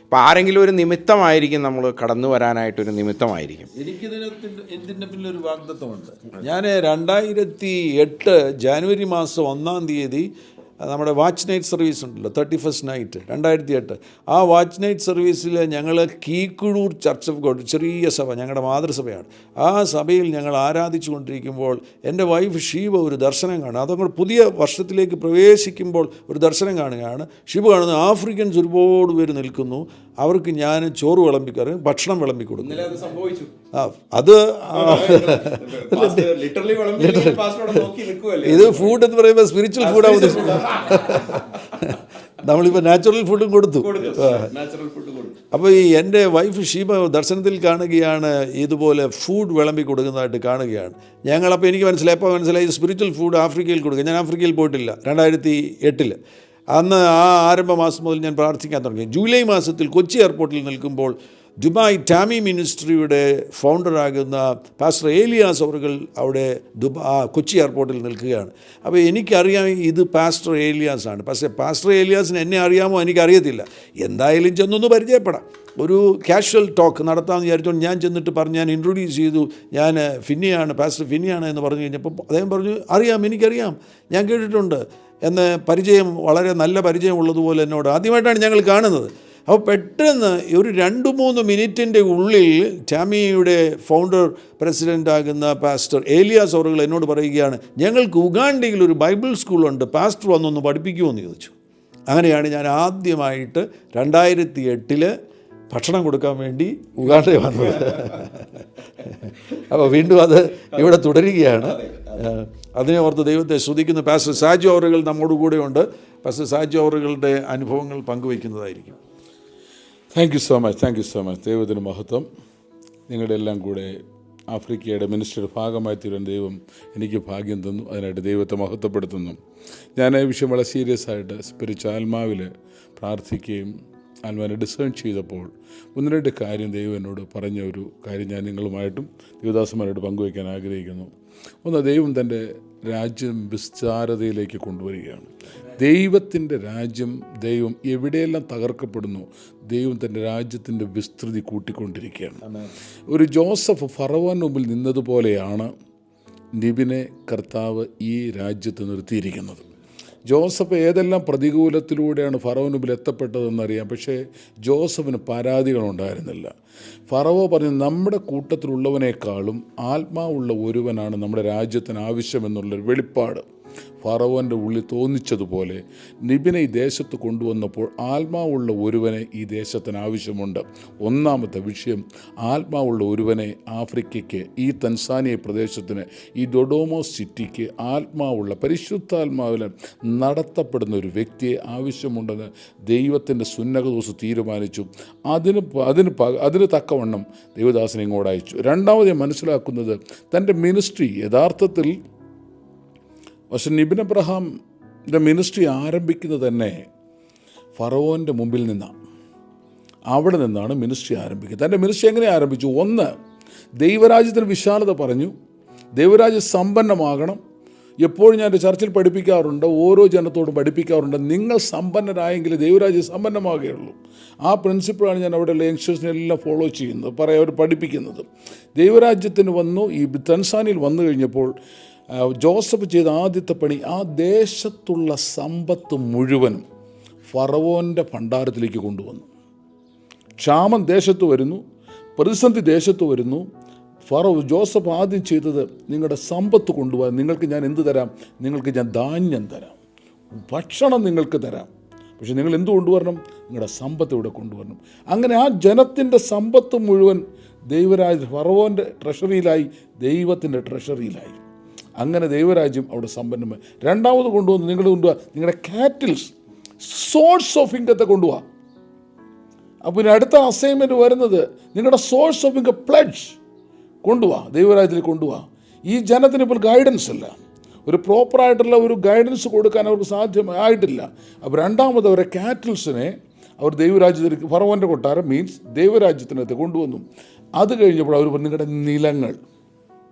അപ്പോൾ ആരെങ്കിലും ഒരു നിമിത്തമായിരിക്കും, നമ്മൾ കടന്നു വരാനായിട്ടൊരു നിമിത്തമായിരിക്കും. ഇതിൻ്റെ പിന്നിലൊരു വാഗ്ദത്തമുണ്ട്. ഞാൻ 2008 ജാനുവരി മാസം 1-ാം തീയതി നമ്മുടെ വാച്ച് നൈറ്റ് സർവീസ് ഉണ്ടല്ലോ, 31st നൈറ്റ് 2008. ആ വാച്ച് നൈറ്റ് സർവീസിൽ ഞങ്ങൾ കീക്കുഴൂർ ചർച്ച് ഓഫ് ഗോഡ്, ചെറിയ സഭ, ഞങ്ങളുടെ മാതൃസഭയാണ്. ആ സഭയിൽ ഞങ്ങൾ ആരാധിച്ചു കൊണ്ടിരിക്കുമ്പോൾ എൻ്റെ വൈഫ് ഷീബ ഒരു ദർശനം കാണുക. അതങ്ങൾ പുതിയ വർഷത്തിലേക്ക് പ്രവേശിക്കുമ്പോൾ ഒരു ദർശനം കാണുകയാണ്. ഷീബ കാണുന്ന ആഫ്രിക്കൻസ് ഒരുപാട് പേര് നിൽക്കുന്നു. അവർക്ക് ഞാൻ ചോറ് വിളമ്പിക്കാറ്, ഭക്ഷണം വിളമ്പി കൊടുക്കും. അത് ഇത് ഫുഡ് എന്ന് പറയുമ്പോൾ സ്പിരിച്വൽ ഫുഡാണ് ഉദ്ദേശിക്കുന്നത്. നമ്മളിപ്പോൾ നാച്ചുറൽ ഫുഡും കൊടുത്തു. അപ്പോൾ ഈ എൻ്റെ വൈഫ് ഷീബ ദർശനത്തിൽ കാണുകയാണ്, ഇതുപോലെ ഫുഡ് വിളമ്പി കൊടുക്കുന്നതായിട്ട് കാണുകയാണ്. ഞങ്ങളപ്പോൾ എനിക്ക് മനസ്സിലായി സ്പിരിച്വൽ ഫുഡ് ആഫ്രിക്കയിൽ കൊടുക്കുക. ഞാൻ ആഫ്രിക്കയിൽ പോയിട്ടില്ല 2008. അന്ന് ആ ആരംഭ മാസം മുതൽ ഞാൻ പ്രാർത്ഥിക്കാൻ തുടങ്ങി. ജൂലൈ മാസത്തിൽ കൊച്ചി എയർപോർട്ടിൽ നിൽക്കുമ്പോൾ ദുബായ് ടാമി മിനിസ്ട്രിയുടെ ഫൗണ്ടറാകുന്ന പാസ്റ്റർ ഏലിയാസ് അവர்கள் അവിടെ കൊച്ചി എയർപോർട്ടിൽ നിൽക്കുകയാണ്. അപ്പോൾ എനിക്കറിയാം ഇത് പാസ്റ്റർ ഏലിയാസാണ്. പക്ഷേ പാസ്റ്റർ ഏലിയാസിന് എന്നെ അറിയാമോ എനിക്കറിയത്തില്ല. എന്തായാലും ചെന്നൊന്ന് പരിചയപ്പെടാം, ഒരു കാഷ്വൽ ടോക്ക് നടത്താമെന്ന് വിചാരിച്ചുകൊണ്ട് ഞാൻ ചെന്നിട്ട് പറഞ്ഞു, ഞാൻ ഇൻട്രൊഡ്യൂസ് ചെയ്തു, ഞാൻ ഫിന്നിയാണ്, പാസ്റ്റർ ഫിന്നിയാണ് എന്ന് പറഞ്ഞു കഴിഞ്ഞപ്പോൾ അദ്ദേഹം പറഞ്ഞു, എനിക്കറിയാം, ഞാൻ കേട്ടിട്ടുണ്ട് എന്ന്. പരിചയം, വളരെ നല്ല പരിചയമുള്ളതുപോലെ എന്നോട് ആദ്യമായിട്ടാണ് ഞങ്ങൾ കാണുന്നത്. അപ്പോൾ പെട്ടെന്ന് ഒരു 2-3 മിനിറ്റിൻ്റെ ഉള്ളിൽ ടാമിയുടെ ഫൗണ്ടർ പ്രസിഡൻ്റാകുന്ന പാസ്റ്റർ ഏലിയാസ് അവர்கள் എന്നോട് പറയുകയാണ്, ഞങ്ങൾക്ക് ഉഗാണ്ടയിൽ ഒരു ബൈബിൾ സ്കൂളുണ്ട്, പാസ്റ്റർ വന്നൊന്ന് പഠിപ്പിക്കുമോ എന്ന് ചോദിച്ചു. അങ്ങനെയാണ് ഞാൻ ആദ്യമായിട്ട് 2008 ഭക്ഷണം കൊടുക്കാൻ വേണ്ടി ഉഗാണ്ടയിൽ വന്നത്. അപ്പോൾ വീണ്ടും അത് ഇവിടെ തുടരുകയാണ്. അതിനെ ഓർത്ത് ദൈവത്തെ സ്തുതിക്കുന്ന പാസ്റ്റർ സാജു അവറുകൾ നമ്മോട് കൂടെ ഉണ്ട്. പാസ്റ്റർ സാജു അവറുകളുടെ അനുഭവങ്ങൾ പങ്കുവയ്ക്കുന്നതായിരിക്കും. Thank you so much. ദൈവത്തിന് മഹത്വം. നിങ്ങളുടെ എല്ലാം കൂടെ ആഫ്രിക്കയുടെ മിനിസ്റ്ററുടെ ഭാഗമായി തീരാൻ ദൈവം എനിക്ക് ഭാഗ്യം തന്നു. അതിനായിട്ട് ദൈവത്തെ മഹത്വപ്പെടുത്തുന്നു. ഞാൻ ഈ വിഷയം വളരെ സീരിയസ് ആയിട്ട് ആത്മാവിൽ പ്രാർത്ഥിക്കുകയും ആത്മാവിനെ ഡിസേൺ ചെയ്തപ്പോൾ 1-2 കാര്യം ദൈവം എന്നോട് പറഞ്ഞ ഒരു കാര്യം ഞാൻ നിങ്ങളുമായിട്ടും ദേവദാസന്മാരായിട്ട് പങ്കുവയ്ക്കാൻ ആഗ്രഹിക്കുന്നു. ഒന്ന്, ദൈവം തൻ്റെ രാജ്യം വിസ്താരതയിലേക്ക് കൊണ്ടുവരികയാണ്. ദൈവത്തിൻ്റെ രാജ്യം, ദൈവം എവിടെയെല്ലാം തകർക്കപ്പെടുന്നു, ദൈവം തൻ്റെ രാജ്യത്തിൻ്റെ വിസ്തൃതി കൂട്ടിക്കൊണ്ടിരിക്കുകയാണ്. ഒരു ജോസഫ് ഫറവോന് മുമ്പിൽ നിന്നതുപോലെയാണ് നിബിനെ കർത്താവ് ഈ രാജ്യത്ത് നിർത്തിയിരിക്കുന്നത്. ജോസഫ് ഏതെല്ലാം പ്രതികൂലത്തിലൂടെയാണ് ഫറവോന് മുമ്പിൽ എത്തപ്പെട്ടതെന്നറിയാം. പക്ഷേ ജോസഫിന് പരാതികളുണ്ടായിരുന്നില്ല. ഫറവോ പറഞ്ഞു, നമ്മുടെ കൂട്ടത്തിലുള്ളവനേക്കാളും ആത്മാവുള്ള ഒരുവനാണ് നമ്മുടെ രാജ്യത്തിന് ആവശ്യമെന്നുള്ളൊരു വെളിപ്പാട് ഫറവോൻ്റെ ഉള്ളിൽ തോന്നിച്ചതുപോലെ നിബിനെ ഈ ദേശത്ത് കൊണ്ടുവന്നപ്പോൾ ആത്മാവുള്ള ഒരുവനെ ഈ ദേശത്തിന് ആവശ്യമുണ്ട്. ഒന്നാമത്തെ വിഷയം, ആത്മാവുള്ള ഒരുവനെ ആഫ്രിക്കയ്ക്ക്, ഈ തൻസാനിയ പ്രദേശത്തിന്, ഈ ഡൊഡോമോ സിറ്റിക്ക് ആത്മാവുള്ള പരിശുദ്ധാത്മാവിൽ നടത്തപ്പെടുന്ന ഒരു വ്യക്തിയെ ആവശ്യമുണ്ടെന്ന് ദൈവത്തിൻ്റെ സുന്നകദോസ് തീരുമാനിച്ചു. അതിന് തക്കവണ്ണം ദൈവദാസനെ ഇങ്ങോട്ട് അയച്ചു. രണ്ടാമത് മനസ്സിലാക്കുന്നത്, തൻ്റെ മിനിസ്ട്രി യഥാർത്ഥത്തിൽ പക്ഷെ നിബിൻ അബ്രഹാമിൻ്റെ മിനിസ്ട്രി ആരംഭിക്കുന്നത് തന്നെ ഫറവോൻ്റെ മുമ്പിൽ നിന്നാണ്. അവിടെ നിന്നാണ് മിനിസ്ട്രി ആരംഭിക്കുന്നത്. തൻ്റെ മിനിസ്ട്രി എങ്ങനെ ആരംഭിച്ചു? ഒന്ന്, ദൈവരാജ്യത്തിന് വിശാലത പറഞ്ഞു, ദൈവരാജ്യം സമ്പന്നമാകണം. എപ്പോഴും ഞാൻ എൻ്റെ ചർച്ചിൽ പഠിപ്പിക്കാറുണ്ട്, ഓരോ ജനത്തോടും പഠിപ്പിക്കാറുണ്ട്, നിങ്ങൾ സമ്പന്നരായെങ്കിൽ ദൈവരാജ്യം സമ്പന്നമാകുകയുള്ളൂ. ആ പ്രിൻസിപ്പിളാണ് ഞാൻ അവിടെയുള്ള യങ്സ്റ്റേഴ്സിനെല്ലാം ഫോളോ ചെയ്യുന്നത്, അവർ പഠിപ്പിക്കുന്നത്. ദൈവരാജ്യത്തിന് വന്നു. ഈ തൻസാനിയിൽ വന്നു കഴിഞ്ഞപ്പോൾ ജോസഫ് ചെയ്ത ആദ്യത്തെ പണി, ആ ദേശത്തുള്ള സമ്പത്ത് മുഴുവനും ഫറവോൻ്റെ ഭണ്ഡാരത്തിലേക്ക് കൊണ്ടുവന്നു. ക്ഷാമം ദേശത്ത് വരുന്നു, പ്രതിസന്ധി ദേശത്ത് വരുന്നു. ജോസഫ് ആദ്യം ചെയ്തത്, നിങ്ങളുടെ സമ്പത്ത് കൊണ്ടുപോകാൻ നിങ്ങൾക്ക് ഞാൻ എന്ത് തരാം? നിങ്ങൾക്ക് ഞാൻ ധാന്യം തരാം, ഭക്ഷണം നിങ്ങൾക്ക് തരാം. പക്ഷെ നിങ്ങൾ എന്ത് കൊണ്ടുവരണം? നിങ്ങളുടെ സമ്പത്ത് ഇവിടെ കൊണ്ടുവരണം. അങ്ങനെ ആ ജനത്തിൻ്റെ സമ്പത്ത് മുഴുവൻ ഫറവോൻ്റെ ട്രഷറിയിലായി, ദൈവത്തിൻ്റെ ട്രഷറിയിലായി. അങ്ങനെ ദൈവരാജ്യം അവിടെ സമ്പന്നമായി. രണ്ടാമത് കൊണ്ടുവന്ന് നിങ്ങളുടെ കാറ്റിൽസ്, സോഴ്സ് ഓഫ് ഇൻകത്തെ കൊണ്ടുപോകാം. അപ്പോൾ ഇനി അടുത്ത അസൈൻമെൻറ്റ് വരുന്നത്, നിങ്ങളുടെ സോഴ്സ് ഓഫ് ഇൻകം പ്ലഡ്ജ് കൊണ്ടുപോകാം, ദൈവരാജ്യത്തിൽ കൊണ്ടുപോകാം. ഈ ജനത്തിന് ഇപ്പോൾ ഗൈഡൻസ് ഇല്ല, ഒരു പ്രോപ്പറായിട്ടുള്ള ഒരു ഗൈഡൻസ് കൊടുക്കാൻ അവർക്ക് സാധ്യമായിട്ടില്ല. അപ്പോൾ രണ്ടാമത് അവരെ കാറ്റിൽസിനെ അവർ ദൈവരാജ്യത്തിലേക്ക്, ഫറവോൻ്റെ കൊട്ടാരം മീൻസ് ദൈവരാജ്യത്തിനകത്ത് കൊണ്ടുവന്നു. അത് കഴിഞ്ഞപ്പോൾ അവർ നിങ്ങളുടെ നിലങ്ങൾ,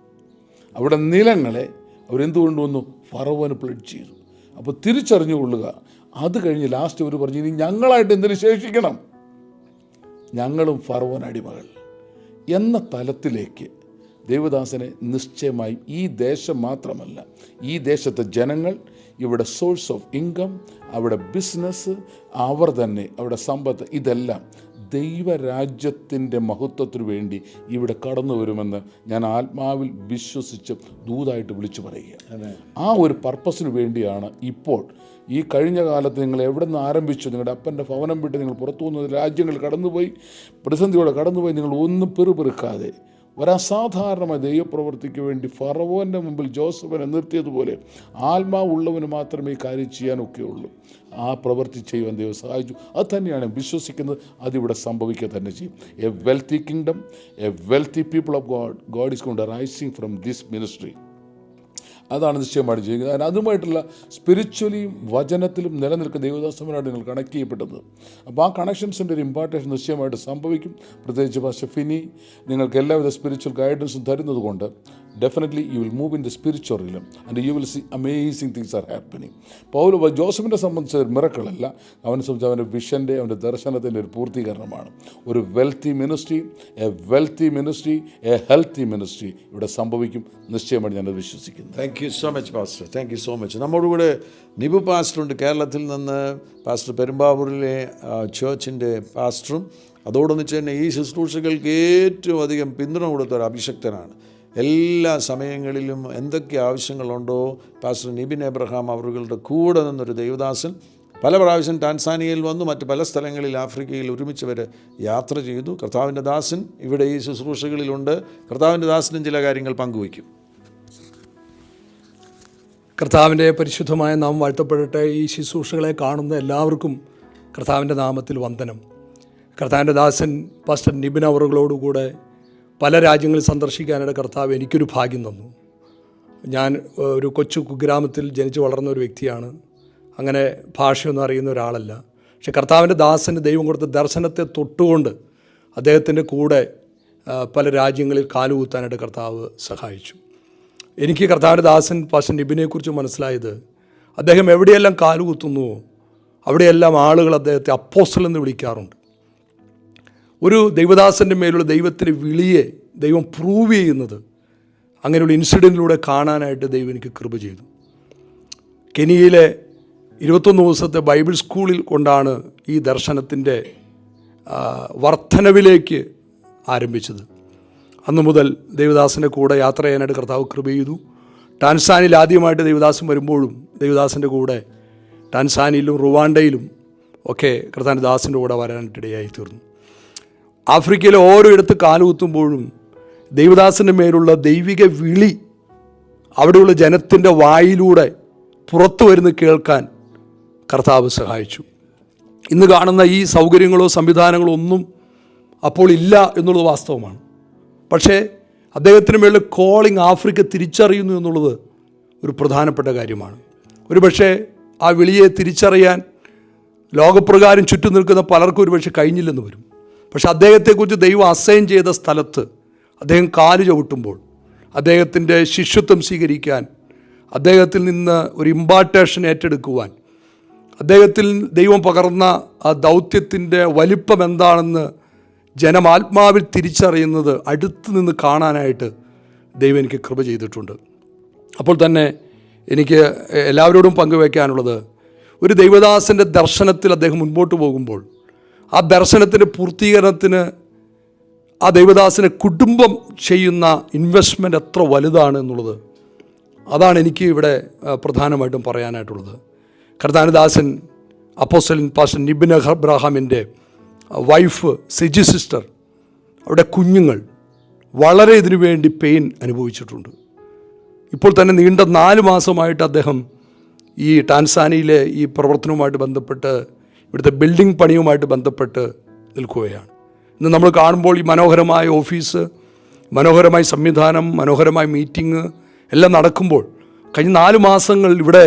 അവിടെ നിലങ്ങളെ അവരെന്ത് കൊണ്ടുവന്നു? ഫറവോന് പ്ലഡ്ജ് ചെയ്തു. അപ്പോൾ തിരിച്ചറിഞ്ഞുകൊള്ളുക. അത് കഴിഞ്ഞ് ലാസ്റ്റ് അവർ പറഞ്ഞു, ഇനി ഞങ്ങളായിട്ട് എന്തിനു ശേഷിക്കണം? ഞങ്ങളും ഫറവോൻ അടിമകൾ എന്ന തലത്തിലേക്ക് ദൈവദാസനെ നിശ്ചയമായും ഈ ദേശം മാത്രമല്ല, ഈ ദേശത്തെ ജനങ്ങൾ, ഇവിടെ സോഴ്സ് ഓഫ് ഇൻകം, അവിടെ ബിസിനസ്, അവർ തന്നെ അവിടെ സമ്പത്ത്, ഇതെല്ലാം ദൈവരാജ്യത്തിൻ്റെ മഹത്വത്തിനു വേണ്ടി ഇവിടെ കടന്നു വരുമെന്ന് ഞാൻ ആത്മാവിൽ വിശ്വസിച്ച് ദൂതായിട്ട് വിളിച്ചു പറയുക. ആ ഒരു പർപ്പസിന് വേണ്ടിയാണ് ഇപ്പോൾ ഈ കഴിഞ്ഞ കാലത്ത് നിങ്ങൾ എവിടെ നിന്ന് ആരംഭിച്ചു, നിങ്ങളുടെ അപ്പൻ്റെ ഭവനം വിട്ട് നിങ്ങൾ പുറത്തു പോകുന്ന രാജ്യങ്ങൾ കടന്നുപോയി, പ്രതിസന്ധിയോടെ കടന്നുപോയി, നിങ്ങൾ ഒന്നും പെറുപെറുക്കാതെ ഒരസാധാരണമായ ദൈവപ്രവൃത്തിക്ക് വേണ്ടി ഫറവോൻ്റെ മുമ്പിൽ ജോസഫിനെ നിർത്തിയതുപോലെ ആത്മാവുള്ളവന് മാത്രമേ ഈ കാര്യം ചെയ്യാനൊക്കെ ഉള്ളൂ. ആ പ്രവൃത്തി ചെയ്യുവാൻ ദൈവം സഹായിച്ചു. അത് തന്നെയാണ് വിശ്വസിക്കുന്നത്. അതിവിടെ സംഭവിക്കുക തന്നെ ചെയ്യും. A wealthy kingdom, a wealthy people of God, God is going to rising from this ministry. അതാണ് നിശ്ചയമായിട്ട് ചെയ്യുന്നത്. അതിന് അതുമായിട്ടുള്ള സ്പിരിച്വലിയും വചനത്തിലും നിലനിൽക്കുന്ന ദൈവദാസന്മാരായിട്ട് നിങ്ങൾ കണക്ട് ചെയ്യപ്പെട്ടത്. അപ്പോൾ ആ കണക്ഷൻസിൻ്റെ ഒരു ഇമ്പാർട്ടേഷൻ നിശ്ചയമായിട്ട് സംഭവിക്കും. പ്രത്യേകിച്ച് പാസ്റ്റർ ഫിനി നിങ്ങൾക്ക് എല്ലാവിധ സ്പിരിച്വൽ ഗൈഡൻസും തരുന്നത് കൊണ്ട് definitely you will move in the spiritual realm and you will see amazing things are happening. ജോസഫിനെ സംബന്ധിച്ച ഒരു മിറക്കിളല്ല, അവനെ സംബന്ധിച്ച് അവൻ്റെ വിഷൻ്റെ, അവൻ്റെ ദർശനത്തിൻ്റെ ഒരു പൂർത്തീകരണമാണ്. ഒരു wealthy ministry, A healthy ministry ഇവിടെ സംഭവിക്കും. നിശ്ചയമായിട്ട് ഞാനത് വിശ്വസിക്കുന്നു. Thank you so much pastor, thank you so much. നമ്മോടുകൂടെ നിബു പാസ്റ്ററുണ്ട്, കേരളത്തിൽ നിന്ന് പാസ്റ്റർ പെരുമ്പാവൂരിലെ ചേർച്ചിൻ്റെ പാസ്റ്ററും. അതോടൊന്നിച്ച് തന്നെ ഈ ശുശ്രൂഷകൾക്ക് ഏറ്റവും അധികം പിന്തുണ കൊടുത്ത ഒരു അഭിഷക്തനാണ്. എല്ലാ സമയങ്ങളിലും എന്തൊക്കെ ആവശ്യങ്ങളുണ്ടോ പാസ്റ്റർ നിബിൻ എബ്രഹാം അവരുടെ കൂടെ നിന്നൊരു ദൈവദാസൻ. പല പ്രാവശ്യം ടാൻസാനിയയിൽ വന്നു, മറ്റ് പല സ്ഥലങ്ങളിൽ ആഫ്രിക്കയിൽ ഒരുമിച്ച് വരെ യാത്ര ചെയ്തു. കർത്താവിൻ്റെ ദാസൻ ഇവിടെ ഈ ശുശ്രൂഷകളിലുണ്ട്. കർത്താവിൻ്റെ ദാസനും ചില കാര്യങ്ങൾ പങ്കുവയ്ക്കും. കർത്താവിൻ്റെ പരിശുദ്ധമായ നാമം വാഴ്ത്തപ്പെടട്ടെ. ഈ ശുശ്രൂഷകളെ കാണുന്ന എല്ലാവർക്കും കർത്താവിൻ്റെ നാമത്തിൽ വന്ദനം. കർത്താവിൻ്റെ ദാസൻ പാസ്റ്റർ നിബിൻ അവറുകളോടുകൂടെ പല രാജ്യങ്ങളിൽ സന്ദർശിക്കാനായിട്ട് കർത്താവ് എനിക്കൊരു ഭാഗ്യം തന്നു. ഞാൻ ഒരു കൊച്ചു കുഗ്രാമത്തിൽ ജനിച്ചു വളർന്ന ഒരു വ്യക്തിയാണ്. അങ്ങനെ ഭാഷയൊന്നും അറിയുന്ന ഒരാളല്ല. പക്ഷെ കർത്താവിൻ്റെ ദാസന് ദൈവം കൊടുത്ത ദർശനത്തെ തൊട്ടുകൊണ്ട് അദ്ദേഹത്തിൻ്റെ കൂടെ പല രാജ്യങ്ങളിൽ കാലുകുത്താനായിട്ട് കർത്താവ് സഹായിച്ചു. എനിക്ക് കർത്താവിൻ്റെ ദാസൻ പാസ്റ്റർ നിബിനെക്കുറിച്ച് മനസ്സിലായത്, അദ്ദേഹം എവിടെയെല്ലാം കാലുകുത്തുന്നുവോ അവിടെയെല്ലാം ആളുകൾ അദ്ദേഹത്തെ അപ്പോസ്തലൻ എന്ന് വിളിക്കാറുണ്ട്. ഒരു ദൈവദാസൻ്റെ മേലുള്ള ദൈവത്തിൻ്റെ വിളിയെ ദൈവം പ്രൂവ് ചെയ്യുന്നത് അങ്ങനെയുള്ള ഇൻസിഡൻറ്റിലൂടെ കാണാനായിട്ട് ദൈവം എനിക്ക് കൃപ ചെയ്തു. കെനിയയിലെ 21 ദിവസത്തെ ബൈബിൾ സ്കൂളിൽ കൊണ്ടാണ് ഈ ദർശനത്തിൻ്റെ വർധനവിലേക്ക് ആരംഭിച്ചത്. അന്നു മുതൽ ദൈവദാസൻ്റെ കൂടെ യാത്ര ചെയ്യാനായിട്ട് കർത്താവ് കൃപ ചെയ്തു. ടാൻസാനിയിൽ ആദ്യമായിട്ട് ദൈവദാസൻ വരുമ്പോഴും ദൈവദാസൻ്റെ കൂടെ ടാൻസാനിയിലും റുവാണ്ടയിലും ഒക്കെ കർത്താവിൻ്റെ ദാസൻ്റെ കൂടെ വരാനായിട്ടിടയായി തീർന്നു. ആഫ്രിക്കയിലെ ഓരോ ഇടത്ത് കാലുകുത്തുമ്പോഴും ദൈവദാസൻ്റെ മേലുള്ള ദൈവിക വിളി അവിടെയുള്ള ജനത്തിൻ്റെ വായിലൂടെ പുറത്തു വരുന്ന കേൾക്കാൻ കർത്താവ് സഹായിച്ചു. ഇന്ന് കാണുന്ന ഈ സൗകര്യങ്ങളോ സംവിധാനങ്ങളോ ഒന്നും അപ്പോൾ ഇല്ല എന്നുള്ളത് വാസ്തവമാണ്. പക്ഷേ അദ്ദേഹത്തിന് മേലുള്ള കോളിംഗ് ആഫ്രിക്ക തിരിച്ചറിയുന്നു എന്നുള്ളത് ഒരു പ്രധാനപ്പെട്ട കാര്യമാണ്. ഒരു പക്ഷേ ആ വിളിയെ തിരിച്ചറിയാൻ ലോകപ്രകാരം ചുറ്റും നിൽക്കുന്ന പലർക്കും ഒരു പക്ഷേ കഴിഞ്ഞില്ലെന്ന് വരും. പക്ഷെ അദ്ദേഹത്തെക്കുറിച്ച് ദൈവം അസൈൻ ചെയ്ത സ്ഥലത്ത് അദ്ദേഹം കാല് ചവിട്ടുമ്പോൾ അദ്ദേഹത്തിൻ്റെ ശിഷ്യത്വം സ്വീകരിക്കാൻ, അദ്ദേഹത്തിൽ നിന്ന് ഒരു ഇമ്പാർട്ടേഷൻ ഏറ്റെടുക്കുവാൻ, അദ്ദേഹത്തിൽ ദൈവം പകർന്ന ആ ദൗത്യത്തിൻ്റെ വലിപ്പം എന്താണെന്ന് ജനം ആത്മാവിൽ തിരിച്ചറിയുന്നത് അടുത്ത് നിന്ന് കാണാനായിട്ട് ദൈവം എനിക്ക് കൃപ ചെയ്തിട്ടുണ്ട്. അപ്പോൾ തന്നെ എനിക്ക് എല്ലാവരോടും പങ്കുവയ്ക്കാനുള്ളത്, ഒരു ദൈവദാസൻ്റെ ദർശനത്തിൽ അദ്ദേഹം മുൻപോട്ട് പോകുമ്പോൾ ആ ദർശനത്തിൻ്റെ പൂർത്തീകരണത്തിന് ആ ദൈവദാസനെ കുടുംബം ചെയ്യുന്ന ഇൻവെസ്റ്റ്മെൻറ്റ് എത്ര വലുതാണ് എന്നുള്ളത്, അതാണ് എനിക്ക് ഇവിടെ പ്രധാനമായിട്ടും പറയാനായിട്ടുള്ളത്. കർത്താവിദാസൻ അപ്പോസ്തലൻ പാസ്റ്റർ നിബിൻ എബ്രഹാമിൻ്റെ വൈഫ് സിജി സിസ്റ്റർ, അവിടെ കുഞ്ഞുങ്ങൾ വളരെ ഇതിനു വേണ്ടി പെയിൻ അനുഭവിച്ചിട്ടുണ്ട്. ഇപ്പോൾ തന്നെ നീണ്ട 4 മാസമായിട്ട് അദ്ദേഹം ഈ ടാൻസാനിയിലെ ഈ പ്രവർത്തനവുമായിട്ട് ബന്ധപ്പെട്ട്, ഇവിടുത്തെ ബിൽഡിംഗ് പണിയുമായിട്ട് ബന്ധപ്പെട്ട് നിൽക്കുകയാണ്. ഇന്ന് നമ്മൾ കാണുമ്പോൾ ഈ മനോഹരമായ ഓഫീസ്, മനോഹരമായ സംവിധാനം, മനോഹരമായ മീറ്റിംഗ് എല്ലാം നടക്കുമ്പോൾ കഴിഞ്ഞ 4 മാസങ്ങൾ ഇവിടെ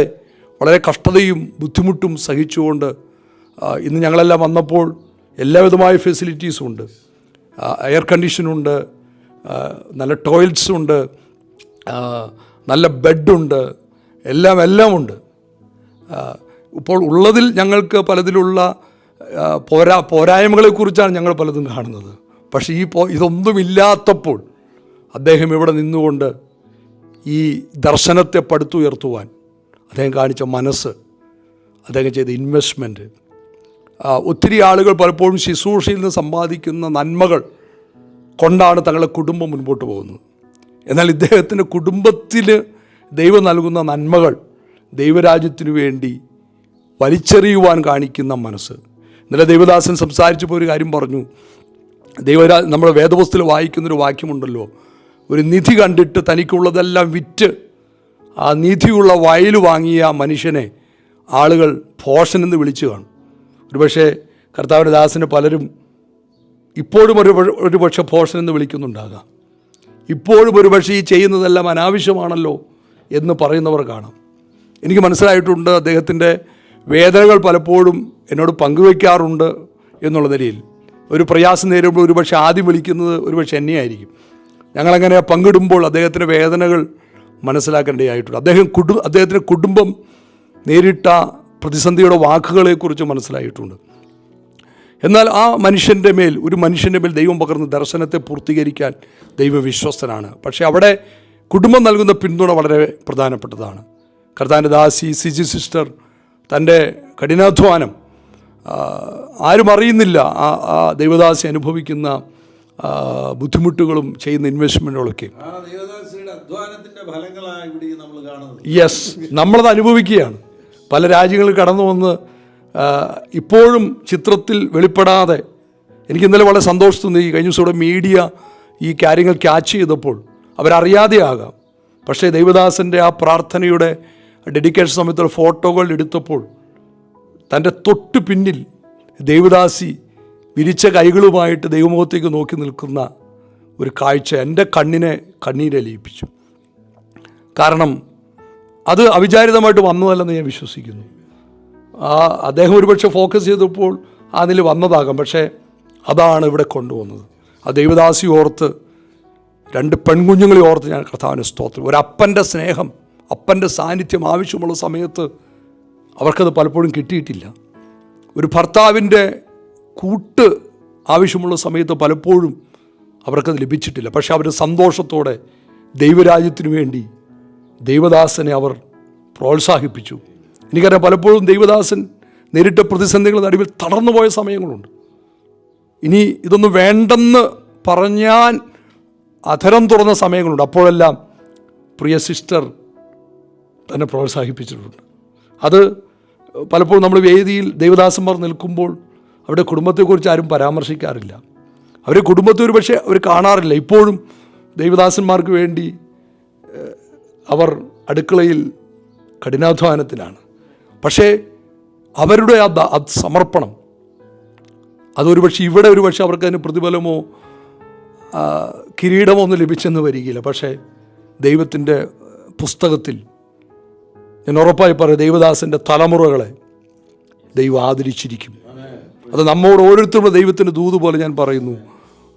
വളരെ കഷ്ടതയും ബുദ്ധിമുട്ടും സഹിച്ചുകൊണ്ട് ഇന്ന് ഞങ്ങളെല്ലാം വന്നപ്പോൾ എല്ലാവിധമായ ഫെസിലിറ്റീസും ഉണ്ട്. എയർ കണ്ടീഷനുണ്ട്, നല്ല ടോയ്ലറ്റ്സുണ്ട്, നല്ല ബെഡുണ്ട്, എല്ലാം ഉണ്ട്. ഇപ്പോൾ ഉള്ളതിൽ ഞങ്ങൾക്ക് പലതിലുള്ള പോരായ്മകളെക്കുറിച്ചാണ് ഞങ്ങൾ പലതും കാണുന്നത്. പക്ഷേ ഇതൊന്നുമില്ലാത്തപ്പോൾ അദ്ദേഹം ഇവിടെ നിന്നുകൊണ്ട് ഈ ദർശനത്തെ പടുത്തുയർത്തുവാൻ, അദ്ദേഹം കാണിച്ച മനസ്സ്, അദ്ദേഹം ചെയ്ത ഇൻവെസ്റ്റ്മെൻറ്റ്, ഒത്തിരി ആളുകൾ പലപ്പോഴും ശുശ്രൂഷയിൽ നിന്ന് സമ്പാദിക്കുന്ന നന്മകൾ കൊണ്ടാണ് തങ്ങളുടെ കുടുംബം മുൻപോട്ട് പോകുന്നത്. എന്നാൽ ഇദ്ദേഹത്തിൻ്റെ കുടുംബത്തിൽ ദൈവം നൽകുന്ന നന്മകൾ ദൈവരാജ്യത്തിനു വേണ്ടി വലിച്ചെറിയുവാൻ കാണിക്കുന്ന മനസ്സ്. ഇന്നലെ ദൈവദാസൻ സംസാരിച്ചപ്പോൾ ഒരു കാര്യം പറഞ്ഞു. നമ്മുടെ വേദപുസ്തകത്തിൽ വായിക്കുന്നൊരു വാക്യമുണ്ടല്ലോ, ഒരു നിധി കണ്ടിട്ട് തനിക്കുള്ളതെല്ലാം വിറ്റ് ആ നിധിയുള്ള വയൽ വാങ്ങിയ മനുഷ്യനെ ആളുകൾ ഭോഷനെന്ന് വിളിച്ചു കാണും. ഒരുപക്ഷെ കർത്താവിൻ്റെ ദാസന് പലരും ഇപ്പോഴും ഒരുപക്ഷെ ഭോഷനെന്ന് വിളിക്കുന്നുണ്ടാകാം. ഇപ്പോഴും ഒരുപക്ഷെ ഈ ചെയ്യുന്നതെല്ലാം അനാവശ്യമാണല്ലോ എന്ന് പറയുന്നവർ കാണാം. എനിക്ക് മനസ്സിലായിട്ടുണ്ട്, അദ്ദേഹത്തിൻ്റെ വേദനകൾ പലപ്പോഴും എന്നോട് പങ്കുവയ്ക്കാറുണ്ട് എന്നുള്ള നിലയിൽ. ഒരു പ്രയാസം നേരിടുമ്പോൾ ഒരുപക്ഷെ ആദ്യം വിളിക്കുന്നത് ഒരുപക്ഷെ എന്നെയായിരിക്കും. ഞങ്ങളങ്ങനെ പങ്കിടുമ്പോൾ അദ്ദേഹത്തിൻ്റെ വേദനകൾ മനസ്സിലാക്കേണ്ടതായിട്ടുണ്ട്. അദ്ദേഹത്തിൻ്റെ കുടുംബം നേരിട്ട പ്രതിസന്ധിയുടെ വാക്കുകളെക്കുറിച്ച് മനസ്സിലായിട്ടുണ്ട്. എന്നാൽ ആ ഒരു മനുഷ്യൻ്റെ മേൽ ദൈവം പകർന്ന ദർശനത്തെ പൂർത്തീകരിക്കാൻ ദൈവം വിശ്വസ്തനാണ്. പക്ഷേ അവിടെ കുടുംബം നൽകുന്ന പിന്തുണ വളരെ പ്രധാനപ്പെട്ടതാണ്. കർത്താവിൻ്റെ ദാസി സിജി സിസ്റ്റർ തൻ്റെ കഠിനാധ്വാനം ആരും അറിയുന്നില്ല, ആ ദൈവദാസി അനുഭവിക്കുന്ന ബുദ്ധിമുട്ടുകളും ചെയ്യുന്ന ഇൻവെസ്റ്റ്മെൻറ്റുകളൊക്കെ. യെസ്, നമ്മളത് അനുഭവിക്കുകയാണ്. പല രാജ്യങ്ങളിൽ കടന്നു വന്ന് ഇപ്പോഴും ചിത്രത്തിൽ വെളിപ്പെടാതെ, എനിക്ക് ഇന്നലെ വളരെ സന്തോഷം തോന്നി. കഴിഞ്ഞ ദിവസം മീഡിയ ഈ കാര്യങ്ങൾ ക്യാച്ച് ചെയ്തപ്പോൾ അവരറിയാതെയാകാം, പക്ഷേ ദൈവദാസൻ്റെ ആ പ്രാർത്ഥനയുടെ ഡെഡിക്കേഷൻ സമയത്തുള്ള ഫോട്ടോകൾ എടുത്തപ്പോൾ തൻ്റെ തൊട്ട് പിന്നിൽ ദൈവദാസി വിരിച്ച കൈകളുമായിട്ട് ദൈവമുഖത്തേക്ക് നോക്കി നിൽക്കുന്ന ഒരു കാഴ്ച എൻ്റെ കണ്ണിനെ കണ്ണീരലിയിപ്പിച്ചു. കാരണം അത് അവിചാരിതമായിട്ട് വന്നതല്ലെന്ന് ഞാൻ വിശ്വസിക്കുന്നു. അദ്ദേഹം ഒരുപക്ഷെ ഫോക്കസ് ചെയ്തപ്പോൾ അതിൽ വന്നതാകാം, പക്ഷേ അതാണ് ഇവിടെ കൊണ്ടുവന്നത്. ആ ദൈവദാസി ഓർത്ത്, 2 പെൺകുഞ്ഞുങ്ങളെ ഓർത്ത് ഞാൻ കർത്താവിന് സ്തോത്രം. ഒരപ്പൻ്റെ സ്നേഹം, അപ്പൻ്റെ സാന്നിധ്യം ആവശ്യമുള്ള സമയത്ത് അവർക്കത് പലപ്പോഴും കിട്ടിയിട്ടില്ല. ഒരു ഭർത്താവിൻ്റെ കൂട്ട് ആവശ്യമുള്ള സമയത്ത് പലപ്പോഴും അവർക്കത് ലഭിച്ചിട്ടില്ല. പക്ഷേ അവർ സന്തോഷത്തോടെ ദൈവരാജ്യത്തിനു വേണ്ടി ദൈവദാസനെ അവർ പ്രോത്സാഹിപ്പിച്ചു. എനിക്കറിയാം, പലപ്പോഴും ദൈവദാസൻ നേരിട്ട പ്രതിസന്ധികളുടെ നടുവിൽ തളർന്നു പോയ സമയങ്ങളുണ്ട്. ഇനി ഇതൊന്നും വേണ്ടെന്ന് പറഞ്ഞാൽ അധരം തുറന്ന സമയങ്ങളുണ്ട്. അപ്പോഴെല്ലാം പ്രിയ സിസ്റ്റർ തന്നെ പ്രോത്സാഹിപ്പിച്ചിട്ടുണ്ട്. അത് പലപ്പോഴും നമ്മൾ വേദിയിൽ ദൈവദാസന്മാർ നിൽക്കുമ്പോൾ അവരുടെ കുടുംബത്തെക്കുറിച്ച് ആരും പരാമർശിക്കാറില്ല. അവരുടെ കുടുംബത്തെ ഒരു പക്ഷേ അവർ കാണാറില്ല. ഇപ്പോഴും ദൈവദാസന്മാർക്ക് വേണ്ടി അവർ അടുക്കളയിൽ കഠിനാധ്വാനത്തിലാണ്. പക്ഷേ അവരുടെ ആ സമർപ്പണം അതൊരു പക്ഷേ ഇവിടെ ഒരു പക്ഷേ അവർക്കതിന് പ്രതിഫലമോ കിരീടമോ ഒന്നും ലഭിച്ചെന്ന് വരികയില്ല. പക്ഷേ ദൈവത്തിൻ്റെ പുസ്തകത്തിൽ ഞാൻ ഉറപ്പായി പറയും, ദൈവദാസൻ്റെ തലമുറകളെ ദൈവം ആദരിച്ചിരിക്കും. അത് നമ്മോട് ഓരോരുത്തരുടെ ദൈവത്തിൻ്റെ ദൂത് പോലെ ഞാൻ പറയുന്നു.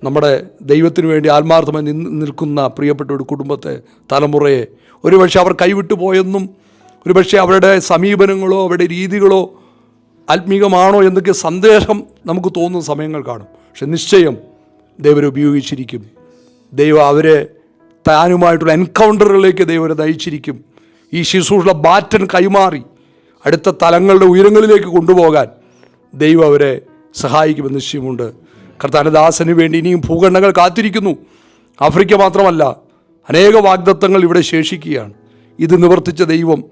നമ്മുടെ ദൈവത്തിന് വേണ്ടി ആത്മാർത്ഥമായി നിൽക്കുന്ന പ്രിയപ്പെട്ട ഒരു കുടുംബത്തെ, തലമുറയെ ഒരുപക്ഷെ അവർ കൈവിട്ടു പോയെന്നും ഒരുപക്ഷെ അവരുടെ സമീപനങ്ങളോ അവരുടെ രീതികളോ ആത്മീകമാണോ എന്നൊക്കെ സന്ദേഹം നമുക്ക് തോന്നുന്ന സമയങ്ങൾ കാണും. പക്ഷെ നിശ്ചയം ദൈവരെ ഉപയോഗിച്ചിരിക്കും. ദൈവം അവരെ താനുമായിട്ടുള്ള എൻകൗണ്ടറുകളിലേക്ക് ദൈവരെ നയിച്ചിരിക്കും. ഈ ശുശ്രൂഷയുടെ ബാറ്റൻ കൈമാറി അടുത്ത തലങ്ങളുടെ ഉയരങ്ങളിലേക്ക് കൊണ്ടുപോകാൻ ദൈവം അവരെ സഹായിക്കുമെന്ന് നിശ്ചയമുണ്ട്. കർത്താവിൻ്റെ ദാസന് വേണ്ടി ഇനിയും ഭൂഖണ്ഡങ്ങൾ കാത്തിരിക്കുന്നു. ആഫ്രിക്ക മാത്രമല്ല, അനേക വാഗ്ദത്തങ്ങൾ ഇവിടെ ശേഷിക്കുകയാണ്. ഇത് നിവർത്തിച്ച ദൈവം